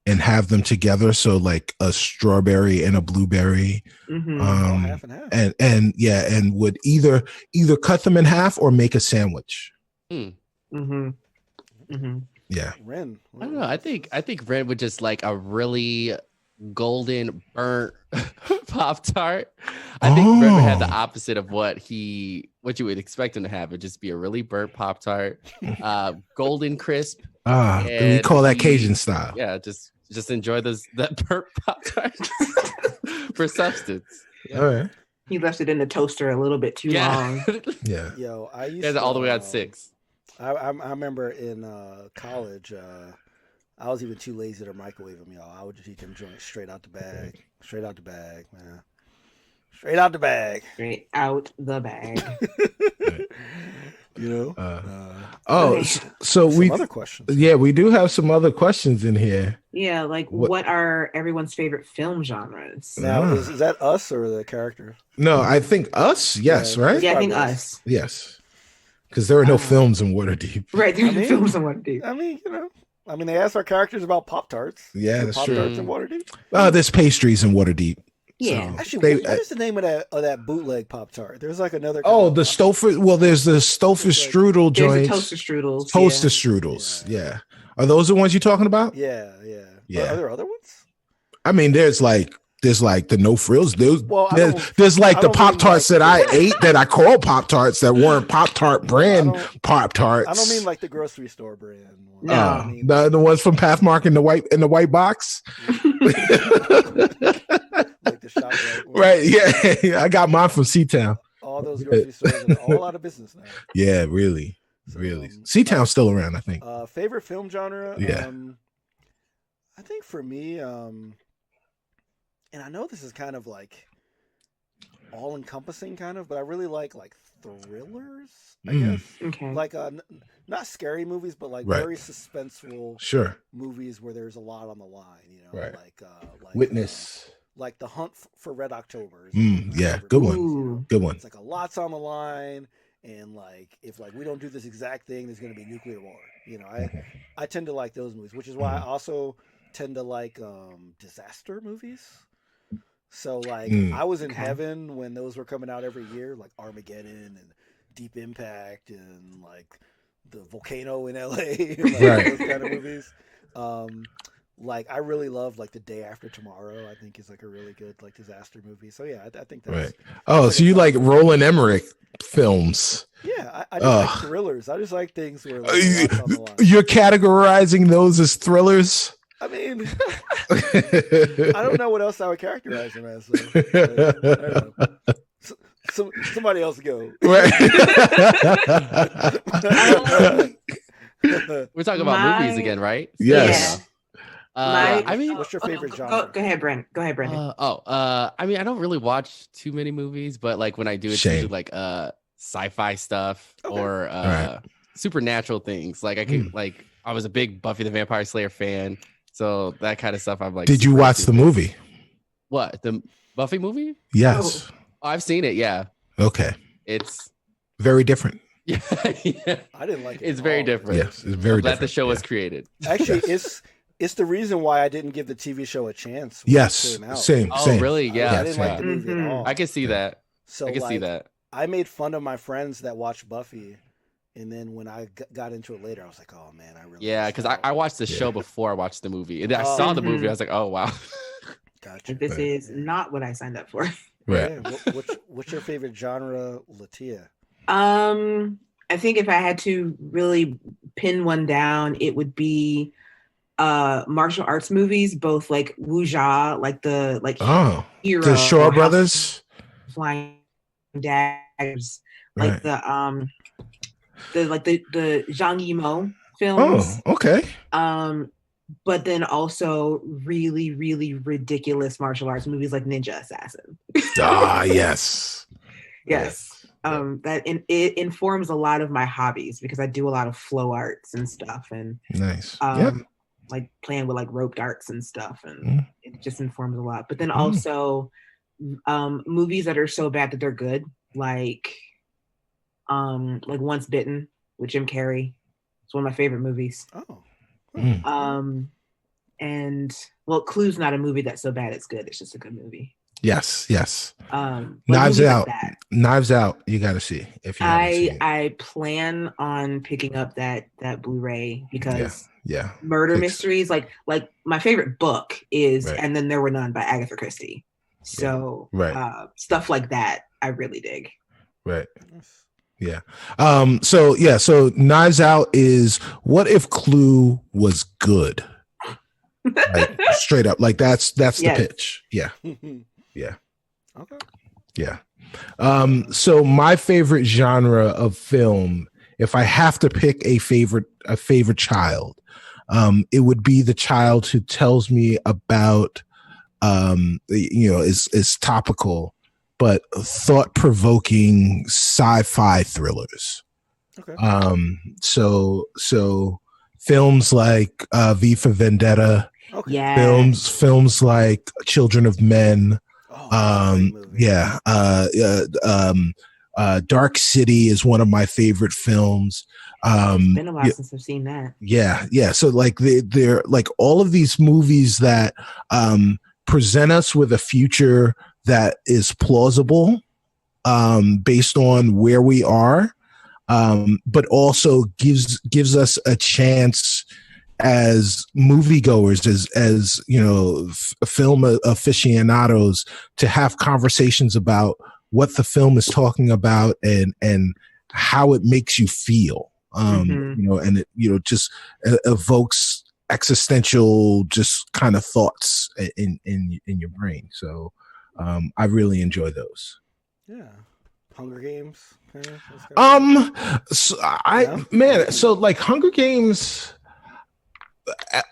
and have them together. So like a strawberry and a blueberry. Mm-hmm. Half and half. And would either cut them in half or make a sandwich. Mm-hmm. Mm-hmm. Yeah, Ren. I don't know. I think Ren would just like a really golden burnt Pop Tart. I think Ren would have the opposite of what you would expect him to have. It'd just be a really burnt Pop Tart, golden crisp. We call that Cajun style. Yeah, just enjoy that burnt Pop Tart for substance. Yeah. All right. He left it in the toaster a little bit too long. Yeah. Yo, I used to all the way on 6. I remember in college, I was even too lazy to microwave them, y'all. I would just eat them joints straight out the bag, man. Straight out the bag. Straight out the bag. So some other questions. Yeah, we do have some other questions in here. Yeah, like what are everyone's favorite film genres? Now, is that us or the characters? No, I think us. Yes, right? Yeah, I think us. Yes. Because there are no films in Waterdeep. Right, there are no films in Waterdeep. I mean, they asked our characters about Pop-Tarts. Yeah, that's true. Pop-Tarts in Waterdeep? There's pastries in Waterdeep. Yeah. So actually, what is the name of that bootleg Pop-Tart? There's like another... the Stouffer... Well, there's the Stouffer strudel joints. There's the toaster strudels. Toaster strudels, yeah. Are those the ones you're talking about? Yeah. Are there other ones? I mean, there's like the no frills. There's like the Pop Tarts that I ate that I call Pop Tarts that weren't Pop Tart brand Pop Tarts. I don't mean like the grocery store brand. No, the ones from Pathmark in the white box. Like the shop right? Yeah, I got mine from Seatown. All those grocery stores are all out of business now. Yeah, really. Seatown's still around, I think. Favorite film genre? Yeah. I think for me, and I know this is kind of like all encompassing kind of, but I really like thrillers, I guess. Okay. Like not scary movies, but like very suspenseful movies where there's a lot on the line, Right. Like Witness. Like The Hunt for Red October. Good one. Good one. It's like a lot's on the line, and like if like we don't do this exact thing, there's gonna be nuclear war. I tend to like those movies, which is why I also tend to like disaster movies. So like I was in heaven when those were coming out every year, like Armageddon and Deep Impact and like the volcano in LA, those kind of movies. Like I really love like The Day After Tomorrow. I think is like a really good like disaster movie. So yeah, I think that's right. Oh, so you like Roland Emmerich films? Yeah, I just like thrillers. I just like things where like, you're categorizing those as thrillers. I mean, I don't know what else I would characterize them as. So, somebody else go. Right. We're talking about movies again, right? Yes. Yeah. I mean, what's your favorite genre? Go ahead, Brent. I mean, I don't really watch too many movies, but like when I do, it's usually like sci-fi stuff or supernatural things. Like I can like I was a big Buffy the Vampire Slayer fan. So that kind of stuff I'm like. Did you watch the movie? What, the Buffy movie? Yes. Oh, I've seen it. Yeah. Okay. It's very different. Yeah. I didn't like it. It's very different. Yes, it's very different. That the show was created. Actually, it's the reason why I didn't give the TV show a chance. Yes. Same. Oh, really? Yeah. I didn't like the movie at all. I can see that. So I can see that. I made fun of my friends that watched Buffy. And then when I got into it later, I was like, "Oh man, I really." Yeah, because I watched the show before I watched the movie. And I saw the movie. I was like, "Oh wow." Gotcha. This is not what I signed up for. Right. Yeah. What's your favorite genre, Latia? I think if I had to really pin one down, it would be martial arts movies, both like wuxia, like the hero, the Shaw Brothers, flying daggers, like the Zhang Yimou films. okay. But then also really, really ridiculous martial arts movies like Ninja Assassin. Yes. Yes. It informs a lot of my hobbies because I do a lot of flow arts and stuff, and nice. like playing with like rope darts and stuff, and it just informs a lot. But then also movies that are so bad that they're good, like Once Bitten with Jim Carrey. It's one of my favorite movies. And well, Clue's not a movie that's so bad it's good. It's just a good movie. Yes. Knives Out. Like Knives Out. You got to see if you haven't seen it. I plan on picking up that Blu-ray because yeah. murder mysteries, like my favorite book is Right. And Then There Were None by Agatha Christie. So stuff like that I really dig. Right. Yeah. So Knives Out is what if Clue was good? Like straight up. Like that's the pitch. Yeah. Yeah. Okay. Yeah. So my favorite genre of film, if I have to pick a favorite child, it would be the child who tells me about is topical but thought-provoking sci-fi thrillers. Okay. So films like V for Vendetta, Okay. Yeah. films like Children of Men, Dark City is one of my favorite films. It's been a while since I've seen that. Yeah. So like they're like all of these movies that present us with a future that is plausible based on where we are, but also gives us a chance as moviegoers, as film aficionados, to have conversations about what the film is talking about and how it makes you feel. And it just evokes existential just kind of thoughts in your brain. So I really enjoy those. Yeah. Hunger Games. So like Hunger Games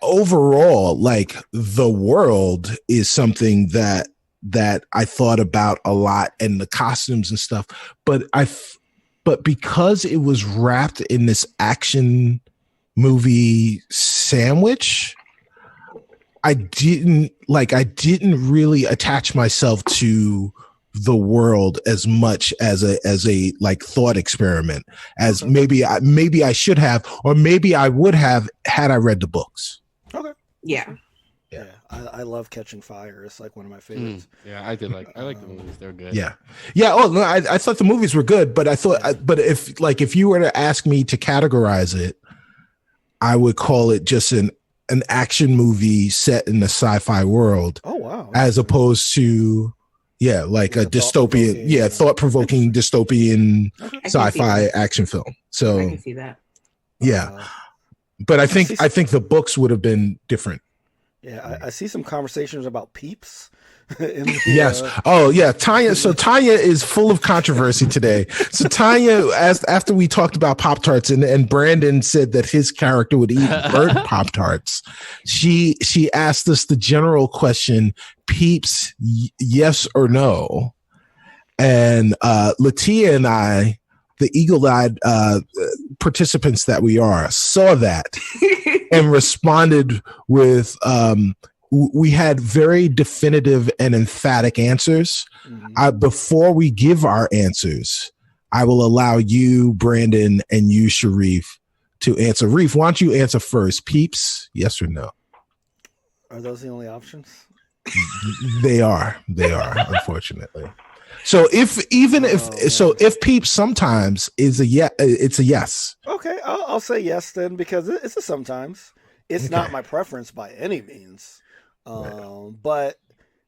overall, like the world is something that I thought about a lot, and the costumes and stuff, but because it was wrapped in this action movie sandwich, I didn't really attach myself to the world as much as a like thought experiment as maybe I should have, or maybe I would have had I read the books. Okay. Yeah. I love Catching Fire. It's like one of my favorites. I like the movies. They're good. Yeah. Oh no, I thought the movies were good, but I thought, but if you were to ask me to categorize it, I would call it just an action movie set in the sci-fi world. Oh wow! As opposed to like a dystopian, thought-provoking dystopian sci-fi action film. So I can see that. But I think the books would have been different. Yeah, I see some conversations about Peeps. Yes. Oh, yeah. Tanya. So Tanya is full of controversy today. So Tanya, after we talked about Pop-Tarts and Brandon said that his character would eat burnt Pop-Tarts, she asked us the general question, Peeps, yes or no? And Latia and I, the eagle-eyed participants that we are, saw that and responded with we had very definitive and emphatic answers. Before we give our answers, I will allow you, Brandon, and you, Sharif, to answer. Reef, why don't you answer first? Peeps, yes or no? Are those the only options? They are, unfortunately. So if Peeps sometimes is it's a yes. Okay, I'll say yes then, because it's a sometimes. It's not my preference by any means. But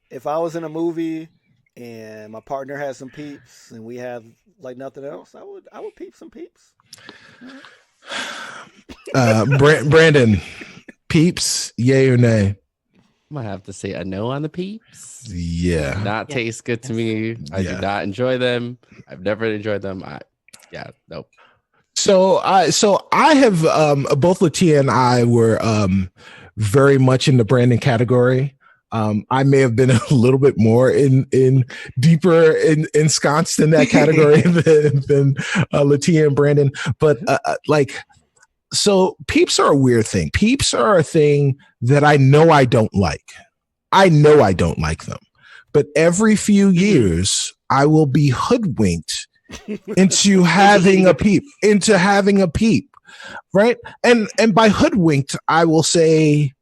if I was in a movie and my partner has some Peeps and we have like nothing else, I would peep some Peeps. Brandon, Peeps, yay or nay? I'm gonna have to say a no on the Peeps. Yeah, not taste good to me. I do not enjoy them. I've never enjoyed them. Nope. I have both Latia and I were very much in the Brandon category. I may have been a little bit more in deeper ensconced in that category than Latia and Brandon, but so peeps are a weird thing. Peeps are a thing that I know I don't like. I know I don't like them, but every few years I will be hoodwinked into having a peep, right? And by hoodwinked, I will say,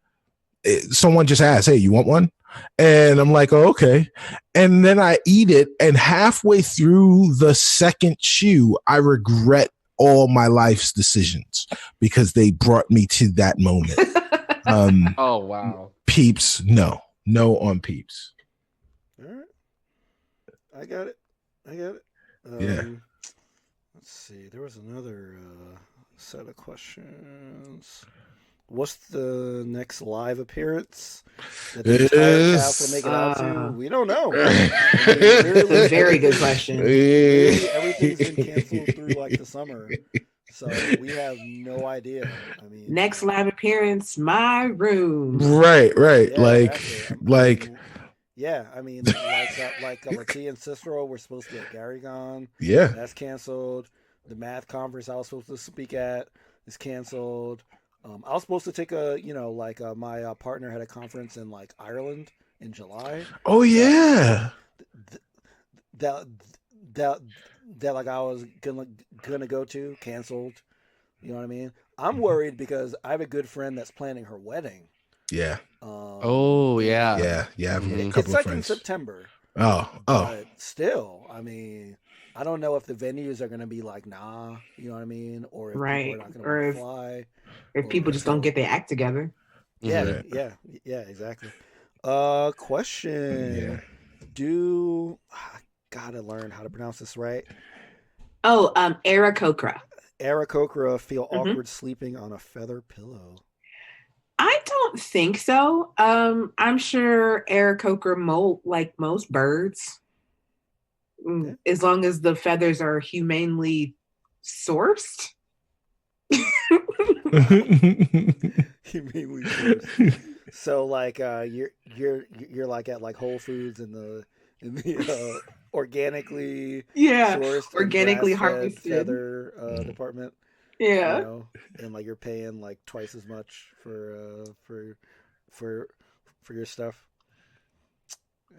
someone just asked, "Hey, you want one?" And I'm like, "Oh, okay." And then I eat it, and halfway through the second chew, I regret all my life's decisions because they brought me to that moment. Oh wow. Peeps, no on peeps. All right, I got it. Yeah. Let's see. There was another set of questions. What's the next live appearance that the entire cast will make it out to? We don't know. Very good question. Everything's been canceled through like the summer, so we have no idea. I mean, Next live appearance, my room. Right. Yeah, yeah, I mean, like Latia and Cicero were supposed to get Gary gone. Yeah, that's canceled. The math conference I was supposed to speak at is canceled. I was supposed to take my partner had a conference in like Ireland in July. Oh yeah. That like I was gonna go to canceled. You know what I mean? I'm worried because I have a good friend that's planning her wedding. Yeah. Oh yeah. Yeah. It's like in September. Oh. But still, I mean, I don't know if the venues are gonna be like, nah, you know what I mean, or if people are not gonna fly. If people just don't get their act together. Yeah, exactly. Question. Yeah. I gotta learn how to pronounce this right. Oh, Aarakocra. Aarakocra feel awkward sleeping on a feather pillow. I don't think so. I'm sure Aarakocra like most birds, as long as the feathers are humanely sourced. Humanely sourced. So like you're like at like Whole Foods in the organically sourced, organically harvested feather department. Yeah, you know, and like you're paying like twice as much for your stuff.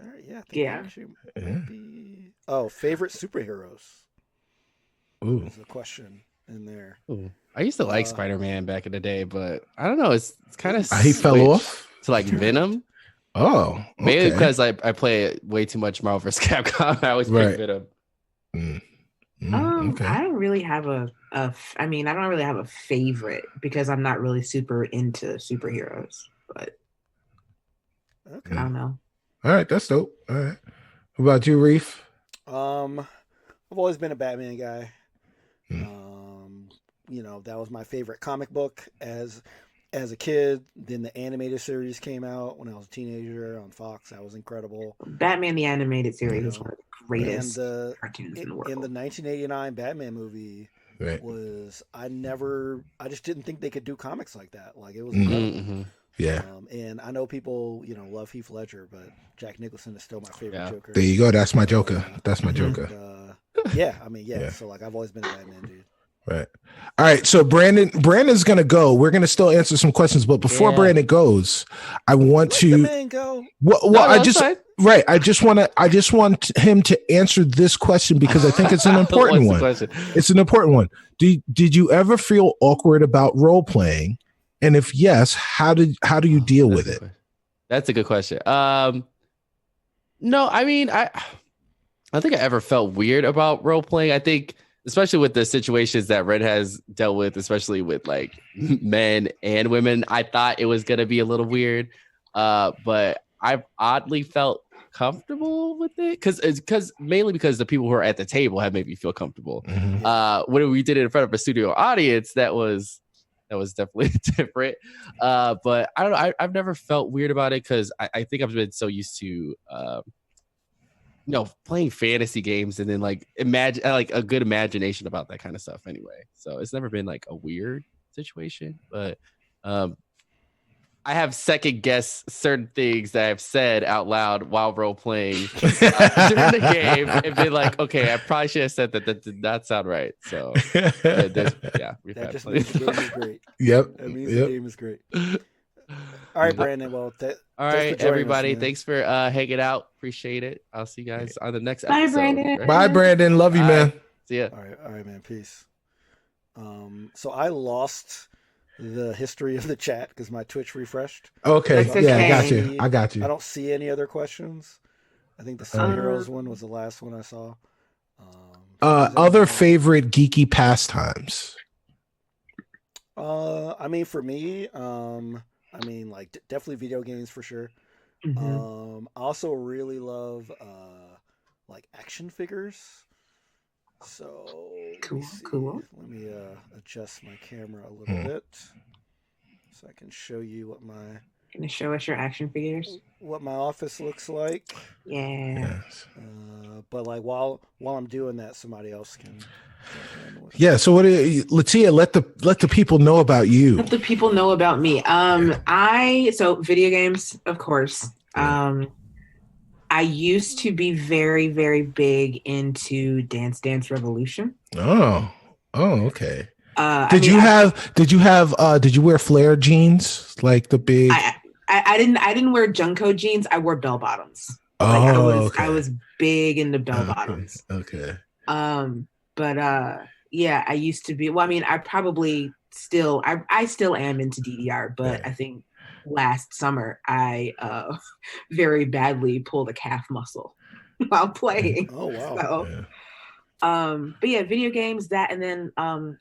All right, yeah, I think actually might be. Oh, favorite superheroes. Ooh, there's a question in there. Ooh. I used to like Spider-Man back in the day, but I don't know. It's kind of he fell off to like Venom. Oh, okay. Maybe because I play way too much Marvel vs. Capcom. I always pick Venom. Okay. I don't really have I don't really have a favorite because I'm not really super into superheroes, but I don't know. All right, that's dope. All right. What about you, Reef? I've always been a Batman guy. That was my favorite comic book as a kid. Then the animated series came out when I was a teenager on Fox. That was incredible. Batman the animated series is one of the greatest cartoons in the world. In the 1989 Batman movie was I just didn't think they could do comics like that. Like it was incredible. Yeah. And I know people, love Heath Ledger, but Jack Nicholson is still my favorite Joker. There you go. That's my Joker. That's my Joker. So like I've always been a Batman dude. Right. All right. So Brandon's gonna go. We're gonna still answer some questions, but before Brandon goes, I want Let the man go. I just want him to answer this question because I think it's an important one. It's an important one. Did you ever feel awkward about role playing? And if yes, how do you deal with it? That's a good question. No, I mean, I think I ever felt weird about role playing. I think, especially with the situations that Red has dealt with, especially with like men and women, I thought it was gonna be a little weird. But I've oddly felt comfortable with it because mainly because the people who are at the table have made me feel comfortable. When we did it in front of a studio audience, that was definitely different. But I don't know. I've never felt weird about it because I think I've been so used to playing fantasy games and then like imagine like a good imagination about that kind of stuff anyway. So it's never been like a weird situation, but I have second guess certain things that I've said out loud while role playing during the game and been like, okay, I probably should have said that. That did not sound right. So we've that just means the game is great. Yep. That means the game is great. All right, Brandon. Well, all right, everybody. Thanks for hanging out. Appreciate it. I'll see you guys on the next Bye, episode. Brandon. Bye, Brandon. Love you, man. See ya. All right, man. Peace. So I lost the history of the chat because my Twitch refreshed. Okay. That's Yeah, okay. I got you. I don't see any other questions. I think the superheroes one was the last one I saw. Other favorite geeky pastimes. I mean, for me, like definitely video games for sure. Mm-hmm. I also really love like action figures. So Cool. Let me adjust my camera a little bit so I can show you what Gonna show us your action figures. what my office looks like. Yeah. Yes. But like while I'm doing that, somebody else can. Yeah. So Latia, let the people know about you. Let the people know about me. So video games, of course. I used to be very, very big into Dance Dance Revolution. Oh, okay. Did you wear flare jeans like the big? I didn't wear Junko jeans. I wore bell bottoms. I was big into bell bottoms. Okay. Yeah, I used to be. Well, I mean, I probably still am into DDR, but I think last summer I very badly pulled a calf muscle while playing. Oh wow. So, but yeah, video games, that, and then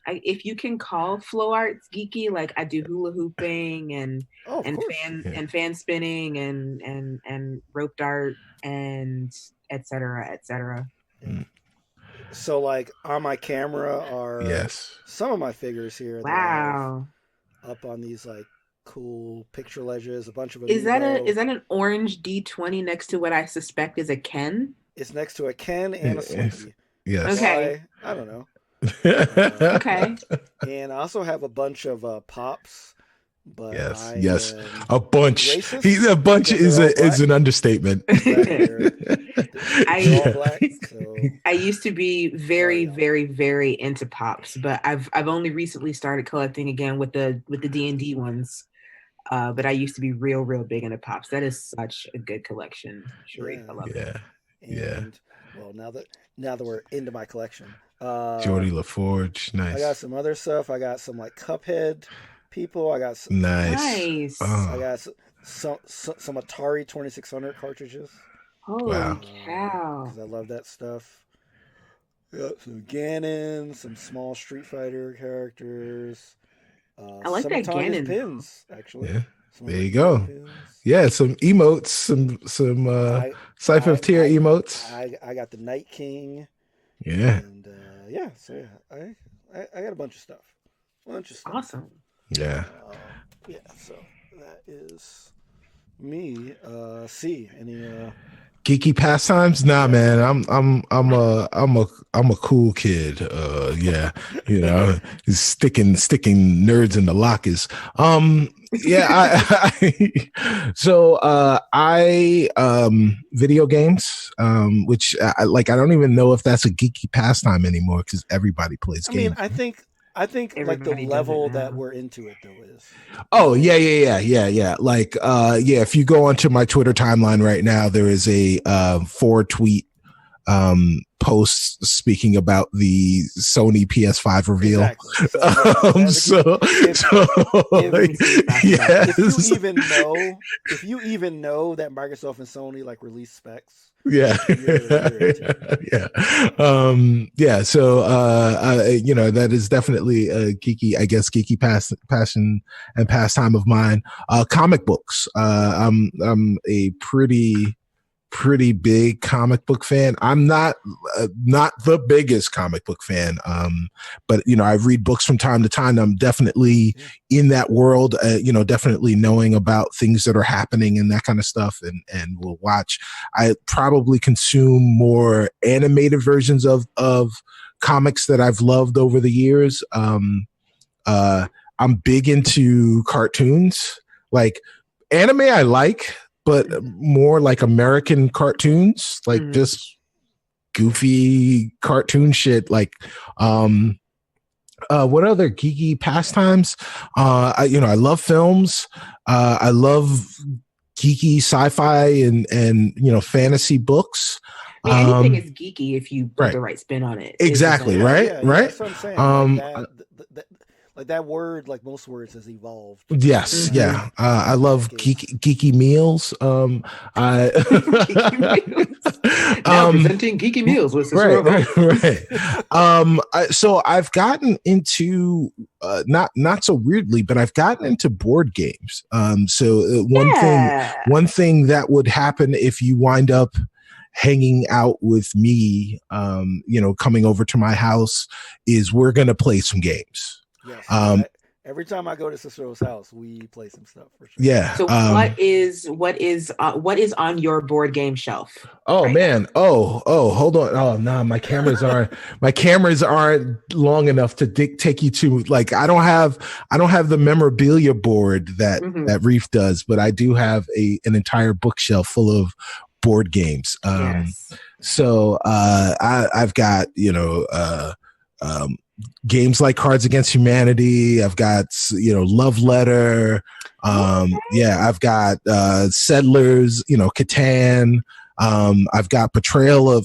if you can call flow arts geeky, like I do hula hooping and fan spinning and rope dart and et cetera. So like on my camera are some of my figures here. Wow. Up on these like cool picture ledges, a bunch of is that an orange D20 next to what I suspect is a Ken? It's next to a Ken and a Slinky. Yes. Okay. I don't know. Okay. And I also have a bunch of pops. But yes, a bunch. A bunch is an understatement. I used to be very, very, very into pops, but I've only recently started collecting again with the D&D ones. But I used to be real big into pops. That is such a good collection, Sharif. I love it. And well, now that we're into my collection, Geordie LaForge, nice. I got some other stuff. I got some like Cuphead people. I got some nice. I got some Atari 2600 cartridges. Holy cow! Because I love that stuff. Got some Ganon, some small Street Fighter characters. I like that Ganon pins, actually. Yeah. There you go. Pins. Yeah, some emotes, some Cypher of Tear emotes. I got the Night King. Yeah. And I got a bunch of stuff. Awesome. Yeah. So that is me. Any geeky pastimes? Nah, man. I'm a cool kid. Yeah. You know, sticking nerds in the lockers. Video games, which I don't even know if that's a geeky pastime anymore because everybody plays games. I mean, I think everybody, like the level that we're into it though is. Oh yeah. Like if you go onto my Twitter timeline right now, there is a 4-tweet post speaking about the Sony PS5 reveal. If you even know that Microsoft and Sony like release specs. Yeah. So that is definitely a geeky passion and pastime of mine. Comic books. I'm a pretty pretty big comic book fan. I'm not the biggest comic book fan, but I read books from time to time. I'm definitely in that world, definitely knowing about things that are happening and that kind of stuff, and will watch. I probably consume more animated versions of comics that I've loved over the years. I'm big into cartoons, like anime I like, but more like American cartoons, like just goofy cartoon shit. Like, what other geeky pastimes? I love films. I love geeky sci-fi and fantasy books. I mean, anything is geeky if you put the right spin on it. Exactly. Right. Yeah, right. That's what I'm saying. Like that word, like most words, has evolved. Yes, yeah. I love geeky meals. Now presenting geeky meals with Cicero. Right. So I've gotten into not so weirdly, but I've gotten into board games. So one thing that would happen if you wind up hanging out with me, coming over to my house, is we're gonna play some games. Yes, every time I go to Cicero's house, we play some stuff for sure. Yeah. So what is on your board game shelf? Oh right man. Now? Oh, hold on. Oh no, my cameras aren't long enough to take you to, like, I don't have the memorabilia board that Reef does, but I do have an entire bookshelf full of board games. So I've got games like Cards Against Humanity. I've got Love Letter. I've got Settlers. Catan. I've got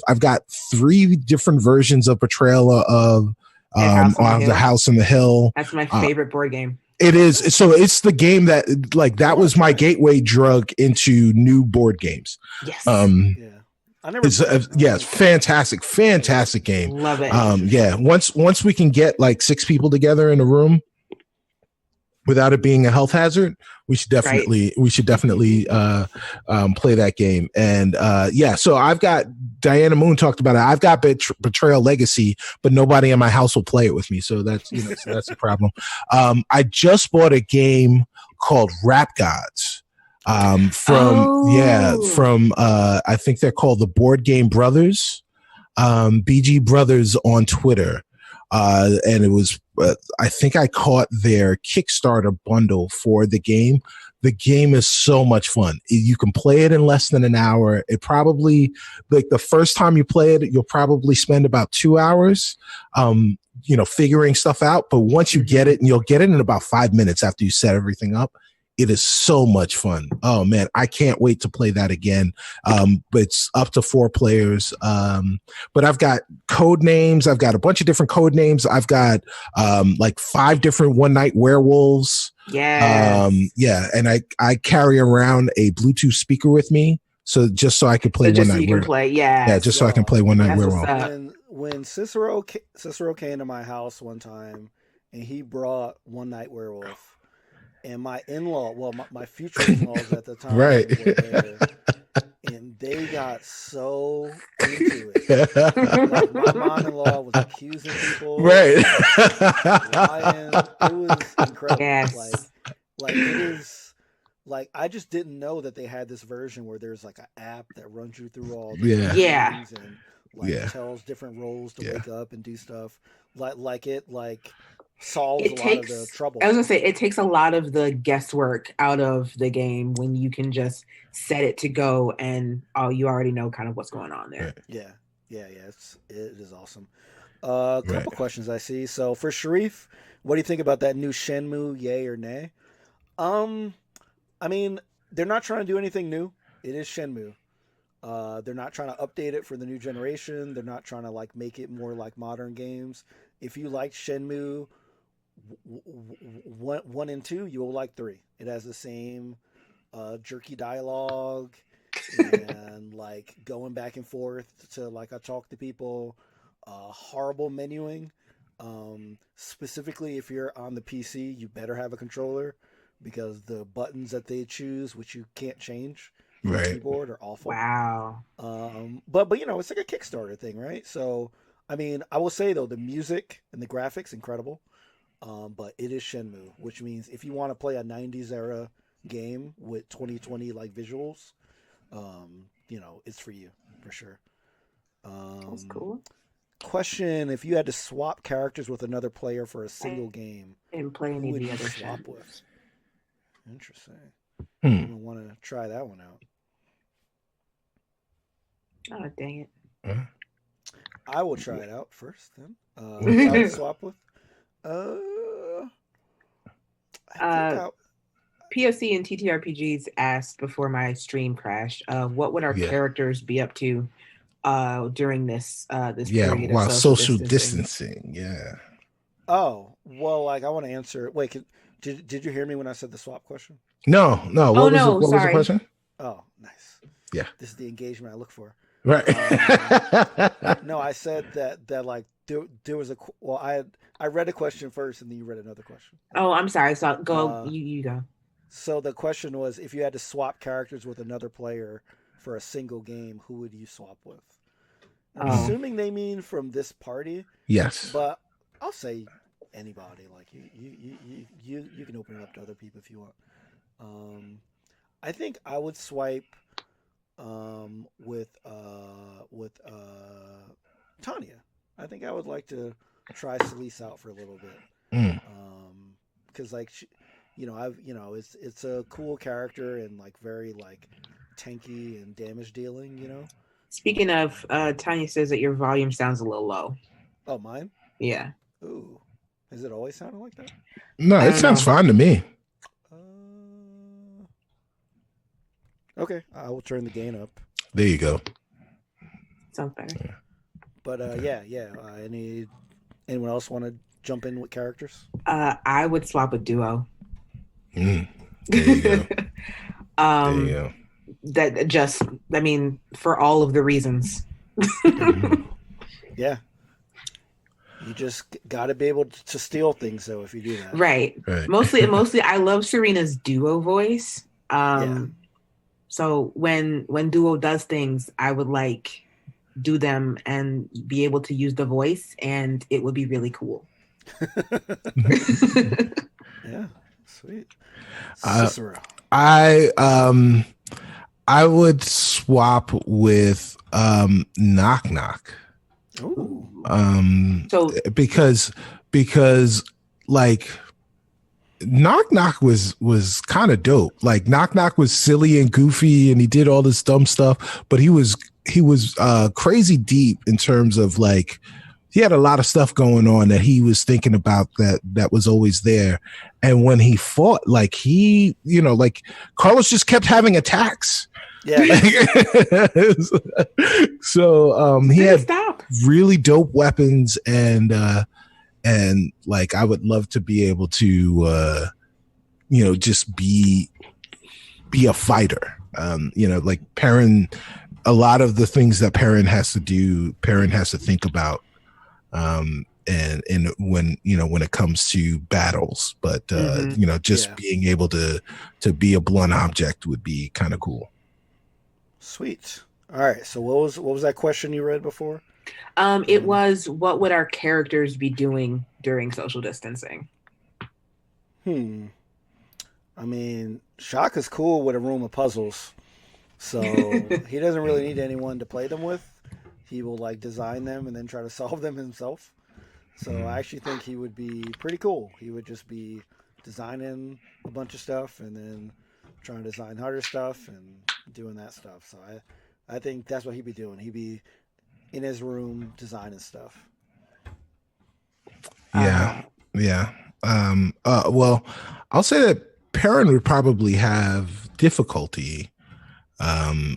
I've got 3 different versions of Betrayal of the House on the Hill. That's my favorite board game. It is. So it's the game that was my gateway drug into new board games. Yes. It's fantastic game. Love it. Once we can get like 6 people together in a room without it being a health hazard, we should definitely play that game. And so I've got, Diana Moon talked about it. I've got Betrayal Legacy, but nobody in my house will play it with me. So that's that's a problem. I just bought a game called Rap Gods. I think they're called the Board Game Brothers, BG Brothers on Twitter. And it was, I think I caught their Kickstarter bundle for the game. The game is so much fun. You can play it in less than an hour. It probably, like, the first time you play it, you'll probably spend about 2 hours, figuring stuff out. But once you get it, and you'll get it in about 5 minutes after you set everything up, it is so much fun. Oh man, I can't wait to play that again. But it's up to 4 players. But I've got code names. I've got a bunch of different code names. I've got like 5 different One Night Werewolves. Yeah. And I carry around a Bluetooth speaker with me, so just so I could play One Night Werewolf. So I can play One Night Werewolf. When Cicero came to my house one time, and he brought One Night Werewolf. And my in-law, my future in-laws at the time, right, were there, and they got so into it. Like, my mom-in-law was accusing people, right? Lying. It was incredible. Yes. Like it is. Like, I just didn't know that they had this version where there's like an app that runs you through all the things and tells different roles to wake up and do stuff. It solves a lot of the trouble. I was gonna say, it takes a lot of the guesswork out of the game when you can just set it to go and you already know kind of what's going on there. Yeah. It is awesome. A couple questions I see. So for Sharif, what do you think about that new Shenmue? Yay or nay? I mean, they're not trying to do anything new. It is Shenmue. They're not trying to update it for the new generation. They're not trying to make it more like modern games. If you like Shenmue 1 and 2, you will like 3. It has the same jerky dialogue and going back and forth to I talk to people. Horrible menuing. Specifically, if you're on the PC, you better have a controller, because the buttons that they choose, which you can't change, and Right. keyboard are awful. Wow. But you know, it's like a Kickstarter thing, right? So I mean, I will say though, the music and the graphics incredible. But it is Shenmue, which means if you want to play a '90s era game with 2020 like visuals, you know, it's for you for sure. That's Um, cool. Question: if you had to swap characters with another player for a single game, And play who any of would the you other swap shit. with? Interesting. Hmm. Anyone want to try that one out? Oh, dang it. Huh? I will try it out first. Then who I would swap with. I think POC and TTRPGs asked before my stream crashed, what would our Yeah. characters be up to during this Yeah, period while of social distancing. Yeah. Oh, well, like I want to answer. Wait, did you hear me when I said the swap question? No. Oh, What no, was the sorry. question? Oh, nice. Yeah. This is the engagement I look for. Right. No, I said that like there was I read a question first and then you read another question. Oh, I'm sorry. So go, you go. So the question was, if you had to swap characters with another player for a single game, who would you swap with? I'm assuming they mean from this party. Yes. But I'll say anybody. Like you can open it up to other people if you want. I think I would swipe with Tanya. I think I would like to try Celise out for a little bit. Because like it's a cool character and like very like tanky and damage dealing. You know. Speaking of, Tanya says that your volume sounds a little low. Oh, mine? Yeah. Ooh, has it always sounded like that? No, it sounds fine to me. Okay, I will turn the gain up. There you go. Sounds better. Yeah. But anyone else want to jump in with characters? I would swap a duo. There you go. There you go. That just, I mean, for all of the reasons. Yeah. You just got to be able to steal things, though, if you do that. Right. Mostly, I love Serena's duo voice. So when duo does things, I would like do them and be able to use the voice, and it would be really cool. Yeah, sweet. Cicero. I would swap with Knock Knock. Ooh. So because like Knock Knock was kind of dope. Like Knock Knock was silly and goofy and he did all this dumb stuff, but he was crazy deep in terms of like he had a lot of stuff going on that he was thinking about that was always there. And when he fought, like he, like Carlos just kept having attacks. Yeah. So he had stop. really dope weapons and like I would love to be able to just be a fighter. Like Perrin, a lot of the things that Perrin has to do, Perrin has to think about. And when it comes to battles, but being able to be a blunt object would be kind of cool. Sweet. All right. So what was that question you read before? It was, what would our characters be doing during social distancing? I mean, Shaka's cool with a room of puzzles, so he doesn't really need anyone to play them with. He will like design them and then try to solve them himself. So I actually think he would be pretty cool. He would just be designing a bunch of stuff and then trying to design harder stuff and doing that stuff. So I think that's what he'd be doing. He'd be in his room designing stuff. Yeah. Well, I'll say that Perrin would probably have difficulty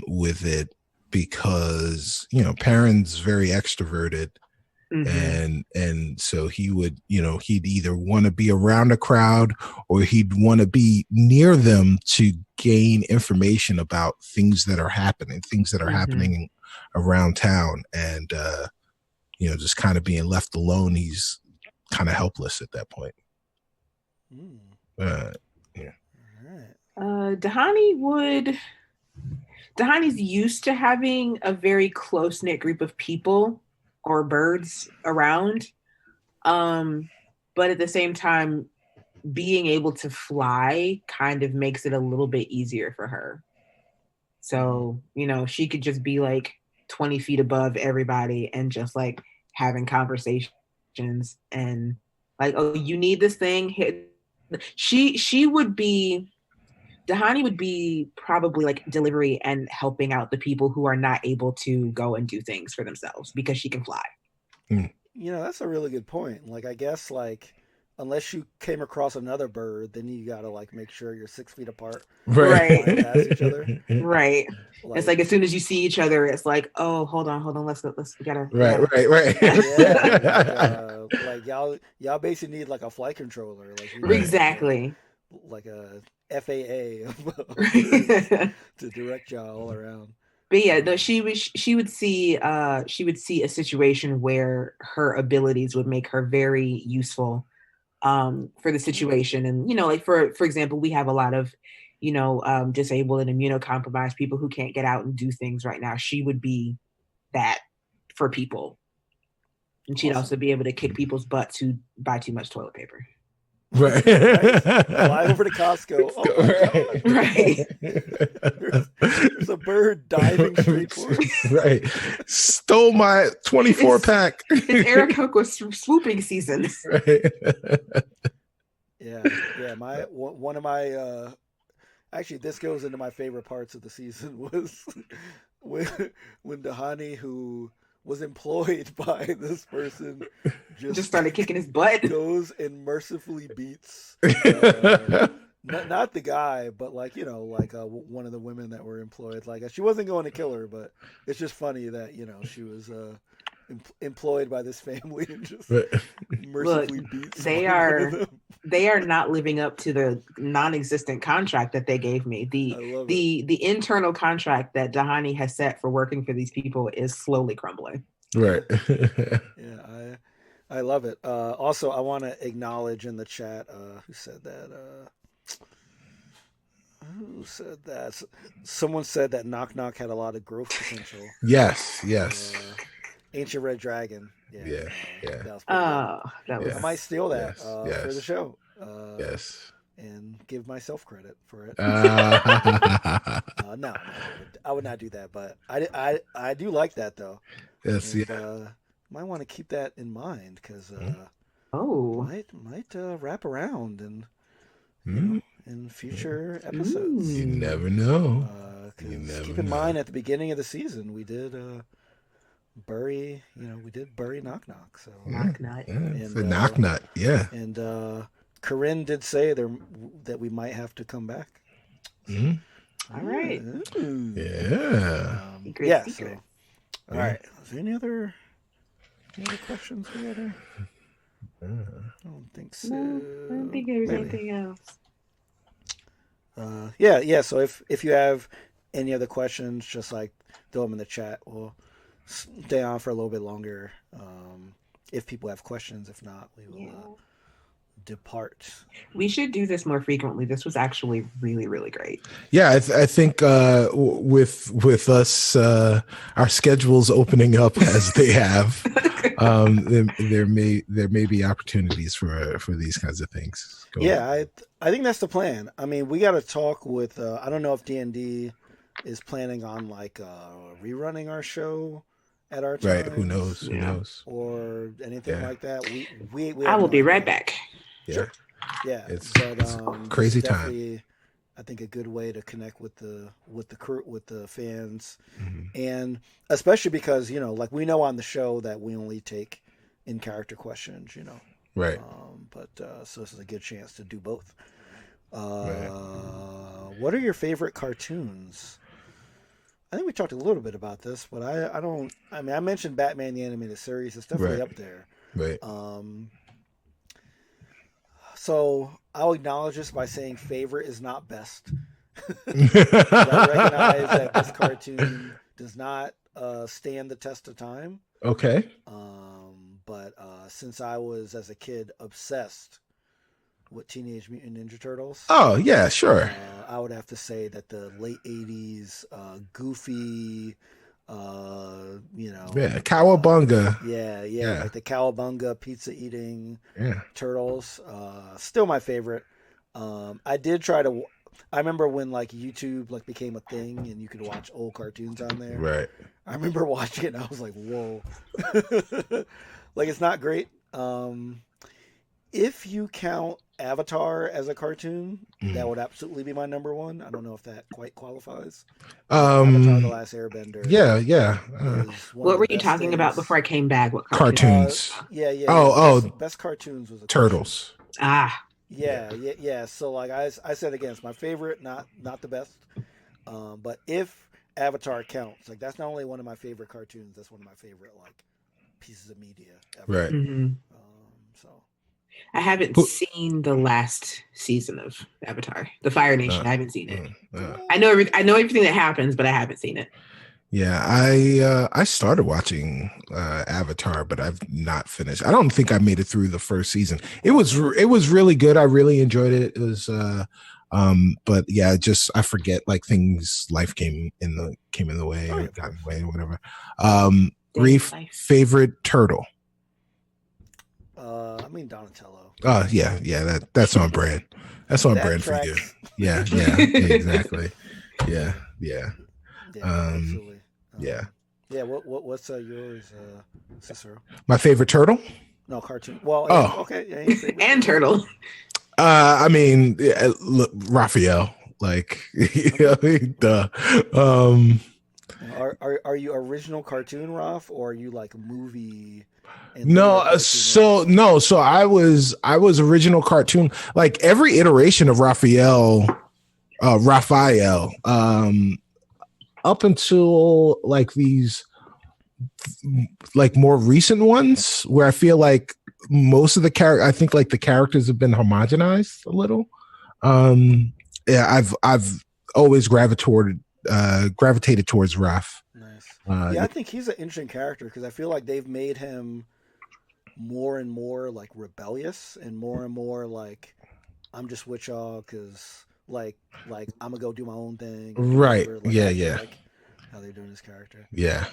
with it because Perrin's very extroverted. And so he would, he'd either want to be around a crowd or he'd want to be near them to gain information about things that are happening around town. And, just kind of being left alone, he's kind of helpless at that point. Yeah. Dahani would, Dahani's used to having a very close knit group of people or birds around. But at the same time, being able to fly kind of makes it a little bit easier for her. So, she could just be like 20 feet above everybody and just like having conversations and like, oh, you need this thing. She would be Dahani would be probably like delivery and helping out the people who are not able to go and do things for themselves because she can fly. That's a really good point. Like, I guess, like, unless you came across another bird, then you gotta like make sure you're 6 feet apart, right? Past each other, right? It's like as soon as you see each other, it's like, oh, hold on, let's we gotta, right. Yeah, like y'all basically need like a flight controller, like exactly, like a FAA to direct y'all all around. But yeah, no, she would see a situation where her abilities would make her very useful for the situation. And like for example, we have a lot of disabled and immunocompromised people who can't get out and do things right now. She would be that for people, and she'd also be able to kick people's butts who buy too much toilet paper. Right. Fly over to Costco. Oh my God. Right. There's a bird diving straight for us. Right. Stole my 24-pack. It's Aarakocra swooping season. Right. Yeah. One of my actually, this goes into my favorite parts of the season was when Dahani, who was employed by this person, just started kicking his butt, goes and mercifully beats not the guy, but like one of the women that were employed. Like, she wasn't going to kill her, but it's just funny that she was employed by this family and just mercifully beats. They are not living up to the non-existent contract that they gave me. The internal contract that Dahani has set for working for these people is slowly crumbling. Right. Yeah, I love it. Also, I want to acknowledge in the chat who said that. Who said that? Someone said that Knock Knock had a lot of growth potential. Yes. Ancient Red Dragon. Yeah. That was. I might steal that for the show. Yes. And give myself credit for it. No, I would not do that. But I do like that though. Yes. And, might want to keep that in mind because might wrap around and in future episodes. You never know. Keep in mind at the beginning of the season we did bury Knock Knock. So Knock Nut. And Knock Nut, yeah. And Corinne did say that we might have to come back. All right. Yeah. So all right. Is there any other questions we got there? I don't think so. No, I don't think there's anything else. Yeah. So if you have any other questions, just like throw them in the chat. We'll stay on for a little bit longer. If people have questions, if not, we will depart. We should do this more frequently. This was actually really, really great. Yeah, I think with us, our schedules opening up as they have, there may be opportunities for these kinds of things. I think that's the plan. I mean, we got to talk with. I don't know if D&D is planning on like rerunning our show at our time. Right? Who knows? Or anything like that. We I will be right back. Yeah. Sure. Yeah, it's it's crazy time. I think a good way to connect with the crew, with the fans, and especially because like we know on the show that we only take in character questions, right? But so this is a good chance to do both. What are your favorite cartoons? I think we talked a little bit about this, but I don't. I mean, I mentioned Batman the Animated Series. It's definitely up there. Right. So I'll acknowledge this by saying favorite is not best. I recognize that this cartoon does not stand the test of time. Okay. But since I was as a kid obsessed what Teenage Mutant Ninja Turtles. Oh yeah, sure. I would have to say that the late '80s Goofy, Yeah, Cowabunga. Yeah, like the Cowabunga pizza eating Yeah. turtles. Still my favorite. I did try to. I remember when like YouTube like became a thing and you could watch old cartoons on there. Right. I remember watching it and I was like, whoa. Like it's not great. If you count Avatar as a cartoon, that would absolutely be my number one. I don't know if that quite qualifies. Avatar: The Last Airbender. Yeah. What were you talking about before I came back? What cartoons? Yeah. Best cartoons was Turtles. Yeah. So like I said again, it's my favorite, not the best. But if Avatar counts, like that's not only one of my favorite cartoons, that's one of my favorite like pieces of media ever. Right. Mm-hmm. So I haven't seen the last season of Avatar, The Fire Nation. I haven't seen it. I know everything that happens, but I haven't seen it. Yeah, I started watching Avatar, but I've not finished. I don't think I made it through the first season. It was really good. I really enjoyed it. It was but yeah, I forget like things. Life came in the way, or got in the way, or whatever. Reef, favorite turtle? I mean Donatello. Oh yeah, that's on brand. That's on brand for you. Yeah, exactly. Yeah. Absolutely. Yeah. What's yours, Cicero? My favorite turtle? No, cartoon. Well, okay. Yeah, and turtle. I mean, look, Raphael. Like, duh. Are you original cartoon Raph, or are you like movie? So I was original cartoon. Like every iteration of Raphael. Up until like these like more recent ones where I feel like most of I think like the characters have been homogenized a little. Yeah, I've always gravitated towards Raph. Nice. I think he's an interesting character because I feel like they've made him more and more like rebellious and more like I'm just with y'all because like I'm gonna go do my own thing. Right. Like, Yeah. Like how they're doing this character. Yeah.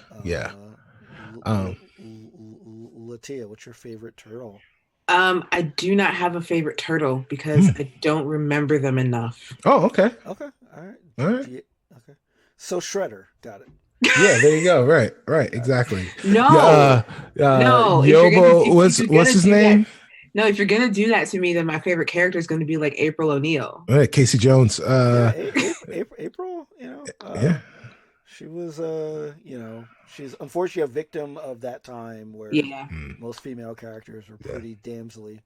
Latia, what's your favorite turtle? I do not have a favorite turtle because I don't remember them enough. Oh, okay. All right. Okay. So Shredder, got it. Yeah, there you go. Right. Exactly. No. Yobo, what's his name? No, if you're gonna do that to me, then my favorite character is going to be like April O'Neil. All right, Casey Jones. April. Yeah. She was, she's unfortunately a victim of that time where most female characters were pretty damselly.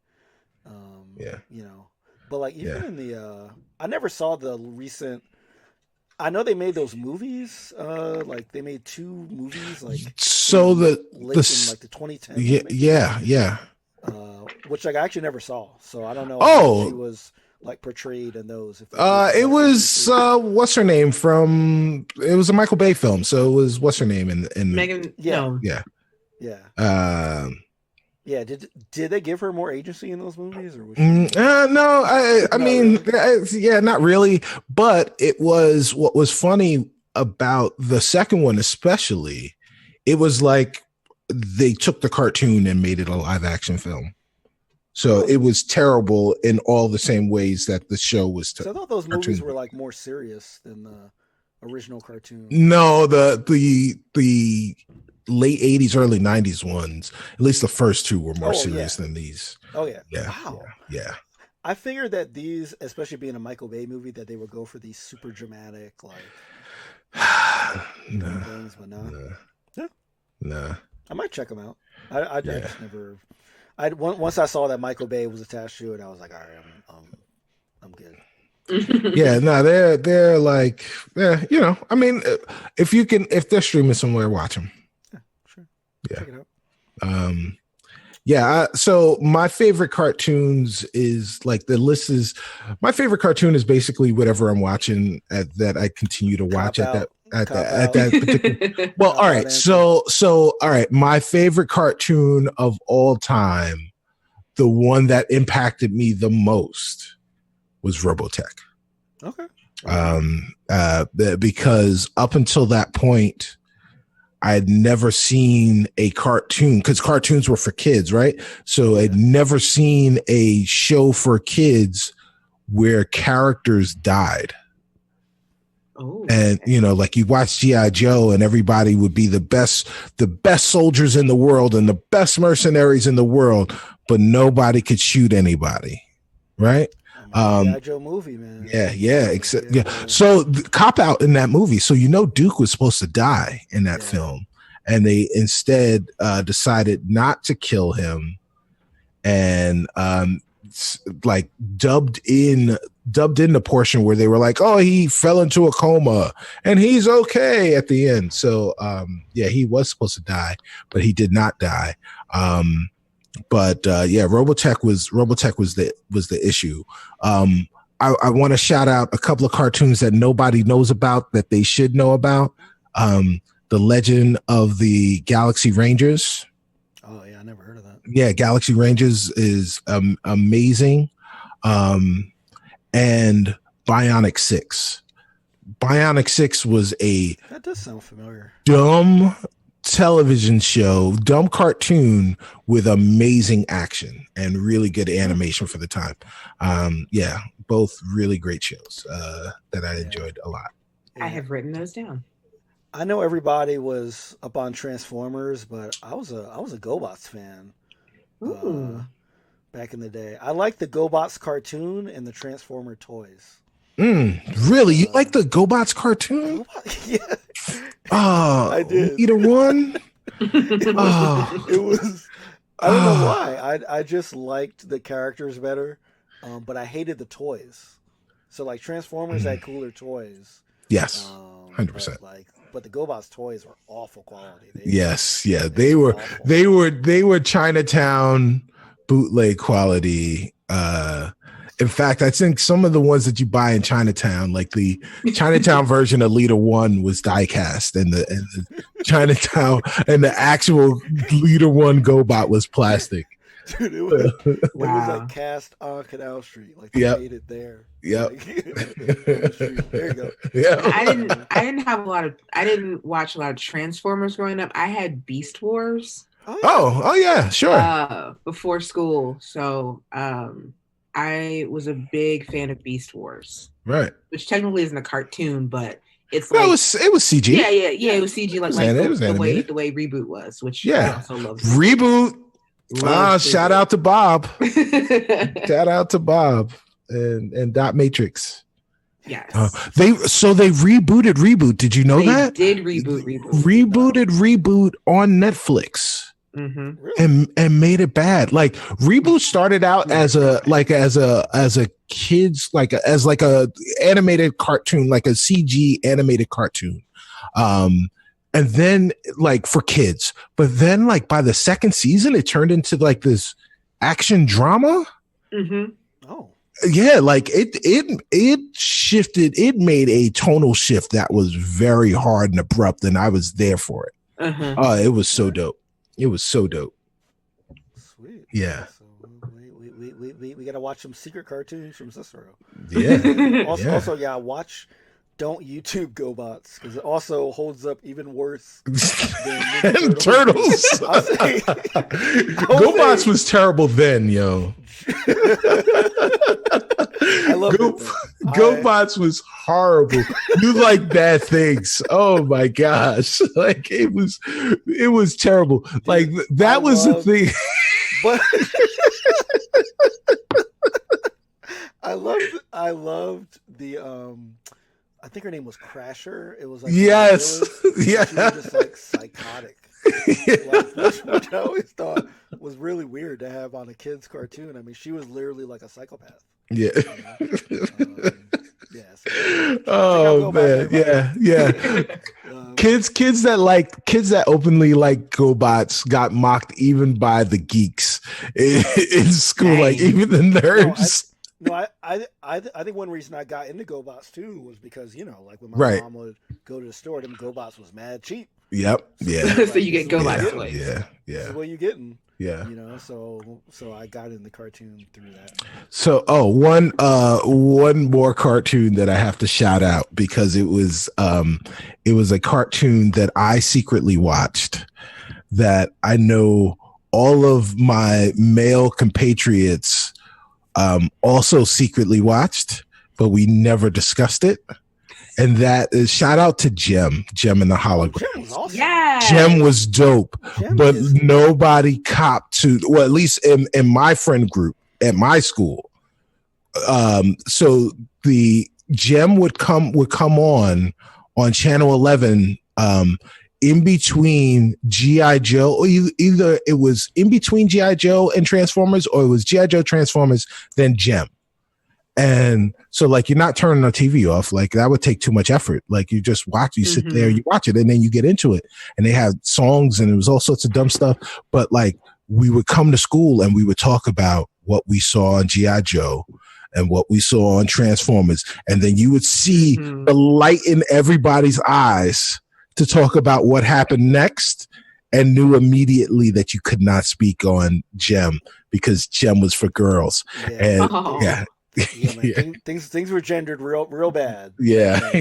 But like even in the, I never saw the recent. I know they made those movies. Like they made 2 movies. Like so in like the 2010s. Yeah. Which like I actually never saw, so I don't know. How she was like portrayed in those. It was what's her name from? It was a Michael Bay film, so it was what's her name in Megan? Yeah. Yeah. Yeah. Did they give her more agency in those movies, or was no? I mean, really? Not really. But it was what was funny about the second one, especially. It was like they took the cartoon and made it a live action film. So it was terrible in all the same ways that the show was. So I thought those movies were like more serious than the original cartoon. No, the late 80s, early 90s ones, at least the first 2 were more serious than these. Oh yeah. Wow. Yeah. I figured that these, especially being a Michael Bay movie, that they would go for these super dramatic like things, but no. Nah. I might check them out. I just never. Once I saw that Michael Bay was attached to it, I was like, all right, I'm good. Yeah, no, they're like, I mean, if they're streaming somewhere, watch them. Yeah, sure. Yeah. Check it out. So my favorite cartoons is like the list is. My favorite cartoon is basically whatever I'm watching that I continue to watch at that particular. Well, all right. So all right. My favorite cartoon of all time, the one that impacted me the most was Robotech. Okay. Because up until that point, I had never seen a cartoon, because cartoons were for kids, right? So I'd never seen a show for kids where characters died. Oh, and like you watch G.I. Joe and everybody would be the best soldiers in the world and the best mercenaries in the world, but nobody could shoot anybody, right? G.I. Joe movie, man. So cop out in that movie. So Duke was supposed to die in that film, and they instead decided not to kill him, and like dubbed in the portion where they were like, oh, he fell into a coma and he's okay at the end. So he was supposed to die, but he did not die. Robotech was the issue. I want to shout out a couple of cartoons that nobody knows about that they should know about. The Legend of the Galaxy Rangers. Oh yeah, I never heard of that. Yeah, Galaxy Rangers is amazing. And Bionic 6. Bionic 6 was that does sound familiar. Dumb television show, dumb cartoon with amazing action and really good animation for the time. Both really great shows that I enjoyed a lot. I have written those down. I know everybody was up on Transformers, but I was a GoBots fan. Back in the day. I liked the GoBots cartoon and the Transformer toys. Really? You like the GoBots cartoon? Yeah. Oh, I did. Either one? It was I don't know why. I just liked the characters better, but I hated the toys. So like Transformers had cooler toys. Yes, 100%. But the GoBots toys were awful quality. They were Chinatown bootleg quality. In fact, I think some of the ones that you buy in Chinatown, like the Chinatown version of Leader One, was die cast, and the Chinatown and the actual Leader One GoBot was plastic. Dude, it was like cast on Canal Street. Like they made it there. Yep. There you go. Yeah. I didn't watch a lot of Transformers growing up. I had Beast Wars. Oh yeah, sure. Before school. So I was a big fan of Beast Wars. Right. Which technically isn't a cartoon, but it's it was CG. Yeah, it was CG like the way Reboot was, which I also love. Reboot. Shout out to Bob. Shout out to Bob and Dot Matrix. Yes. They rebooted Reboot. Did you know that? They did reboot Reboot. Rebooted Reboot on Netflix. Mm-hmm. And made it bad. Like Reboot started out as a kids as a animated cartoon, like a CG animated cartoon. And then like for kids, but then like by the second season, it turned into like this action drama. Mm-hmm. Oh yeah, like it shifted. It made a tonal shift that was very hard and abrupt, and I was there for it. It was so dope. It was so dope. Sweet. Yeah. So we gotta watch some secret cartoons from Cicero. Yeah. Also, watch. Don't YouTube GoBots, because it also holds up even worse than Turtles. GoBots was terrible then, yo. I love GoBots was horrible. You like bad things. Oh my gosh. Like it was terrible. Like that was the thing. But I loved the I think her name was Crasher. It was like yes, yeah. She was just like psychotic, which I always thought was really weird to have on a kid's cartoon. I mean, she was literally like a psychopath. Yeah. So, oh man, yeah. Kids that openly like GoBots got mocked even by the geeks in school. Dang. Like even the nerds. I think one reason I got into GoBots too was because like when my mom would go to the store, them GoBots was mad cheap. Yep. Yeah. So you get go by toys. Yeah. This is Yeah. what you're getting. Yeah. You know, so I got in the cartoon through that. So, one more cartoon that I have to shout out because it was a cartoon that I secretly watched that I know all of my male compatriots also secretly watched, but we never discussed it. And that is shout out to Jem and the Hologram. Jem was awesome. Yeah. Jem was dope, Jem but is- nobody copped to, well, at least in my friend group at my school. So the Jem would come on Channel 11 in between G.I. Joe, or either it was in between G.I. Joe and Transformers, or it was G.I. Joe Transformers, then Jem. And so, like, you're not turning the TV off. Like, that would take too much effort. Like, you just watch, you sit there, you watch it, and then you get into it. And they had songs, and it was all sorts of dumb stuff. But, like, we would come to school, and we would talk about what we saw on G.I. Joe and what we saw on Transformers. And then you would see the light in everybody's eyes to talk about what happened next, and knew immediately that you could not speak on Jem because Jem was for girls. Yeah. And Oh. yeah. Yeah, man, things were gendered real bad. Yeah.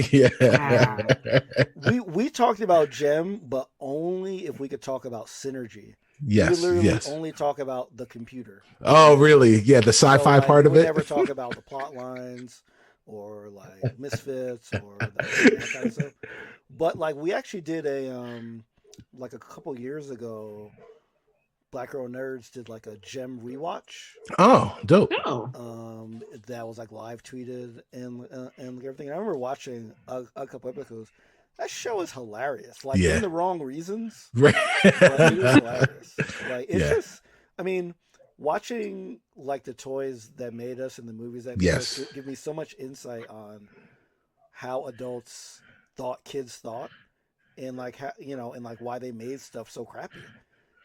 We talked about Jem, but only if we could talk about synergy. Yes. We literally Yes. only talk about the computer. Oh, really? Yeah. The sci-fi part we of would it. never talk about the plot lines or like Misfits or that kind of stuff. But like we actually did like a couple years ago, Black Girl Nerds did like a Gem rewatch. Oh, dope. Oh. That was like live tweeted and everything. And I remember watching a couple episodes. That show is hilarious. Like in the wrong reasons. Right. But it is hilarious. Like it's just, I mean, watching like the toys that made us and the movies that made us give me so much insight on how adults thought kids thought, and like how, you know, and like why they made stuff so crappy.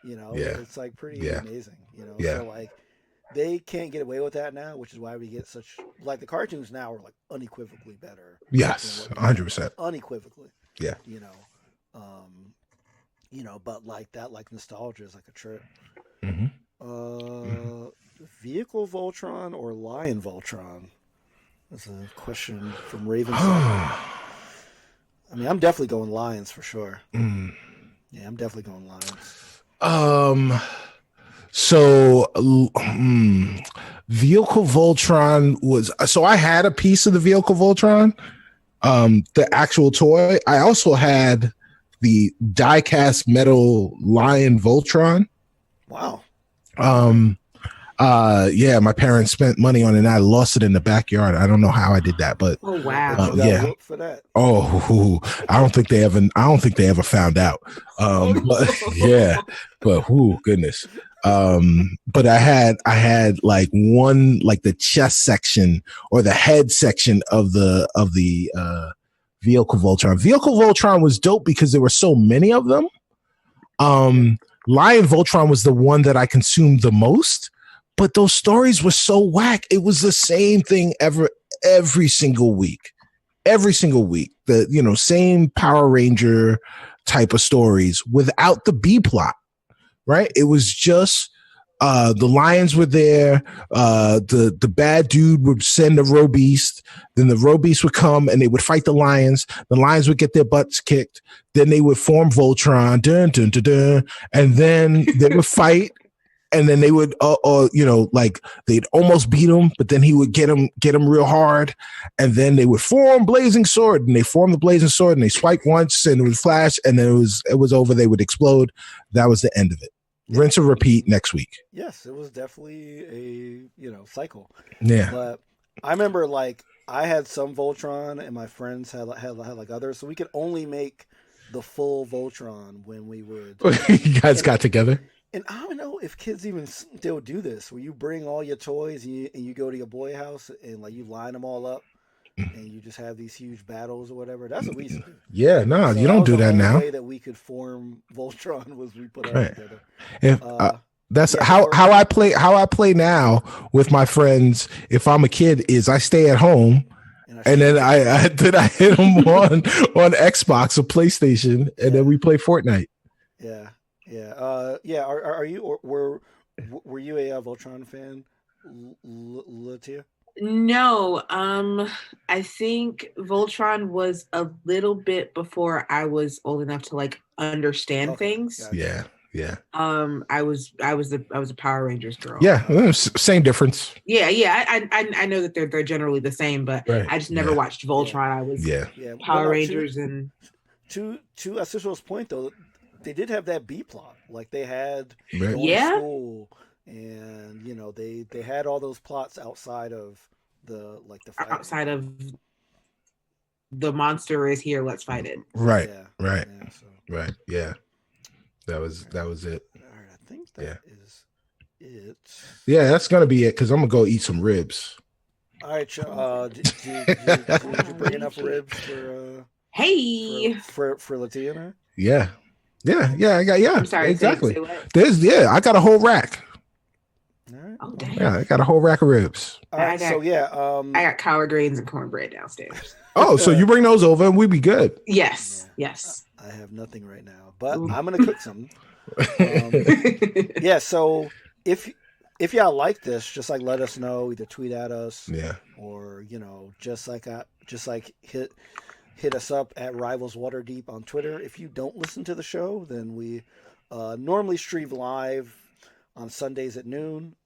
You know, it's like pretty amazing. You know, so like they can't get away with that now, which is why we get such like the cartoons now are like unequivocally better. Yes, 100%. Unequivocally. Yeah. You know, but like that, like nostalgia is like a trip. Vehicle Voltron or Lion Voltron? That's a question from Raven. I mean, I'm definitely going Lions for sure. Yeah, I'm definitely going Lions. So Vehicle Voltron was, so I had a piece of the Vehicle Voltron, the actual toy. I also had the die-cast metal Lion Voltron. Wow. Yeah, my parents spent money on it and I lost it in the backyard. I don't know how I did that, but oh wow. Yeah. For that. Oh, I don't think they ever found out. But yeah, but goodness. But I had like one, like the chest section or the head section of the Vehicle Voltron. Vehicle Voltron was dope because there were so many of them. Lion Voltron was the one that I consumed the most, but those stories were so whack. It was the same thing every single week. The, you know, same Power Ranger type of stories without the B plot, right? It was just the lions were there. The bad dude would send a roe beast. Then the roe beast would come and they would fight the lions. The lions would get their butts kicked. Then they would form Voltron, dun, dun, dun, dun, and then they would fight. And then they would, you know, like they'd almost beat him, but then he would get him real hard. And then they would form Blazing Sword, and they formed the Blazing Sword, and they swiped once, and it would flash, and then it was over. They would explode. That was the end of it. Rinse and repeat next week. Yes, it was definitely a cycle. Yeah. But I remember like I had some Voltron, and my friends had like others, so we could only make the full Voltron when we would. You guys got together. And I don't know if kids even still do this, where you bring all your toys and you go to your boy house and like you line them all up and you just have these huge battles or whatever. That's what we used to do. Yeah, no, so you don't do that now. The way that we could form Voltron was we put right together. If, that's how I play now with my friends. If I'm a kid, is I stay at home And then I hit him on Xbox or PlayStation, and then we play Fortnite. Yeah. Are you or were you a Voltron fan, Latia? No, I think Voltron was a little bit before I was old enough to like understand things. Gotcha. Yeah. I was a Power Rangers girl. Yeah, same difference. Yeah. I know that they're generally the same, but I just never watched Voltron. I was Power Rangers and to Cicio's point though, they did have that B plot. Like they had Right. going to school, and you know they had all those plots outside of the fight. Outside of the monster is here, let's fight it. Right. Yeah. Right. Yeah, so. Right. Yeah. That was it. All right, I think that is it. Yeah, that's gonna be it because I'm gonna go eat some ribs. All right, did you bring enough ribs for Latina? Yeah. I got I'm sorry, exactly. say what? I got a whole rack. All right. Oh damn. Yeah, I got a whole rack of ribs. All right, I got collard greens and cornbread downstairs. Oh, so you bring those over and we be good. Yes. I have nothing right now, but I'm gonna cook some. So if y'all like this, just like let us know, either tweet at us, or just hit us up at Rivals Waterdeep on Twitter. If you don't listen to the show, then we normally stream live on Sundays at noon.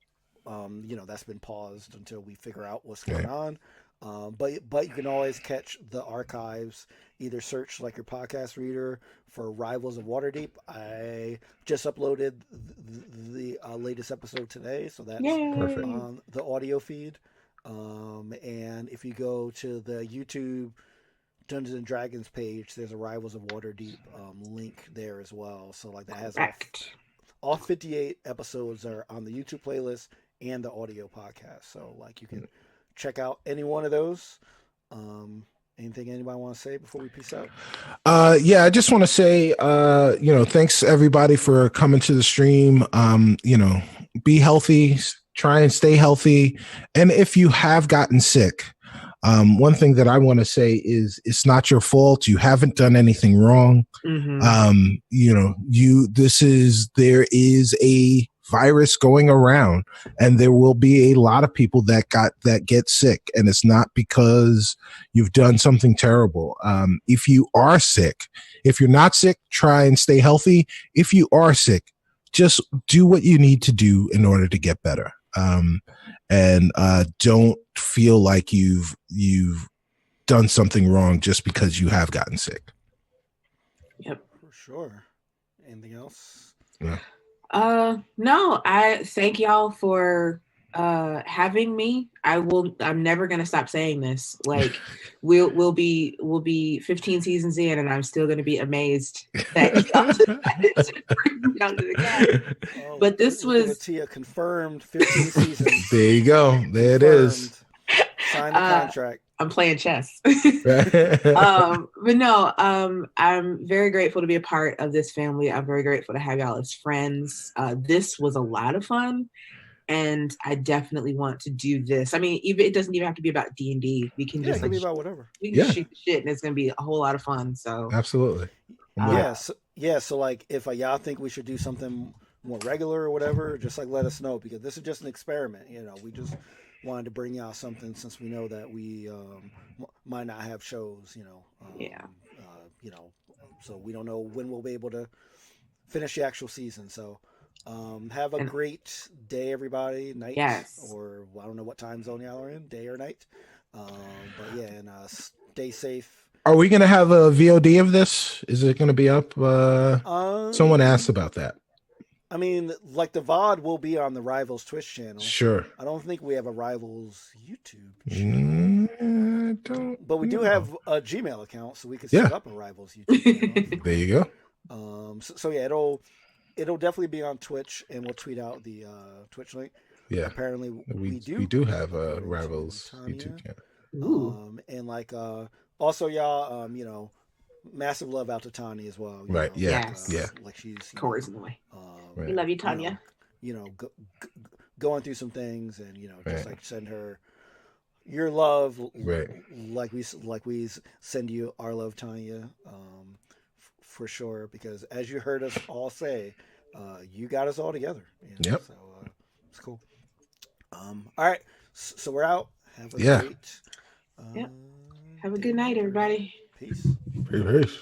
That's been paused until we figure out what's going on. But you can always catch the archives. Either search like your podcast reader for Rivals of Waterdeep. I just uploaded the latest episode today, so that's on the audio feed. And if you go to the YouTube Dungeons and Dragons page, there's a Rivals of Waterdeep link there as well. So like that has all 58 episodes are on the YouTube playlist and the audio podcast. So like you can check out any one of those. Anything anybody want to say before we peace out? I just want to say, thanks everybody for coming to the stream. Be healthy, try and stay healthy. And if you have gotten sick, one thing that I want to say is it's not your fault. You haven't done anything wrong. Mm-hmm. There is a virus going around, and there will be a lot of people that get sick, and it's not because you've done something terrible. If you are sick, if you're not sick, try and stay healthy. If you are sick, just do what you need to do in order to get better. And don't feel like you've done something wrong just because you have gotten sick. Yep, for sure. Anything else? Yeah. No, I thank y'all for having me. I'm never gonna stop saying this. Like we'll be 15 seasons in, and I'm still gonna be amazed that y'all decided to bring me onto the cast. But this was Tia confirmed 15 seasons. There you go. There it is. Sign the contract. I'm playing chess. But no, I'm very grateful to be a part of this family. I'm very grateful to have y'all as friends. This was a lot of fun, and I definitely want to do this. I mean, it doesn't even have to be about D&D. We can just be about whatever. We can shoot the shit, and it's gonna be a whole lot of fun. So absolutely. So like if y'all think we should do something more regular or whatever, just like let us know, because this is just an experiment. We just wanted to bring y'all something since we know that we might not have shows. So we don't know when we'll be able to finish the actual season. So have a great day, everybody. Night, or I don't know what time zone y'all are in, day or night. And stay safe. Are we going to have a VOD of this? Is it going to be up? Someone asked about that. I mean, like the VOD will be on the Rivals Twitch channel. Sure. I don't think we have a Rivals YouTube channel. But we do have a Gmail account, so we could set up a Rivals YouTube channel. There you go. It'll definitely be on Twitch, and we'll tweet out the Twitch link. Yeah. Apparently we do have a Rivals YouTube channel. Ooh. And like also y'all massive love out to Tanya as well. Right. Like she's Corey's in the way. We love you, Tanya. Going through some things, and just like send her your love, Right. like we send you our love, Tanya, for sure. Because as you heard us all say, you got us all together. Yep. So it's cool. All right, so we're out. Have a Yeah. great. Yep. Have a good night, everybody. Peace. Peace.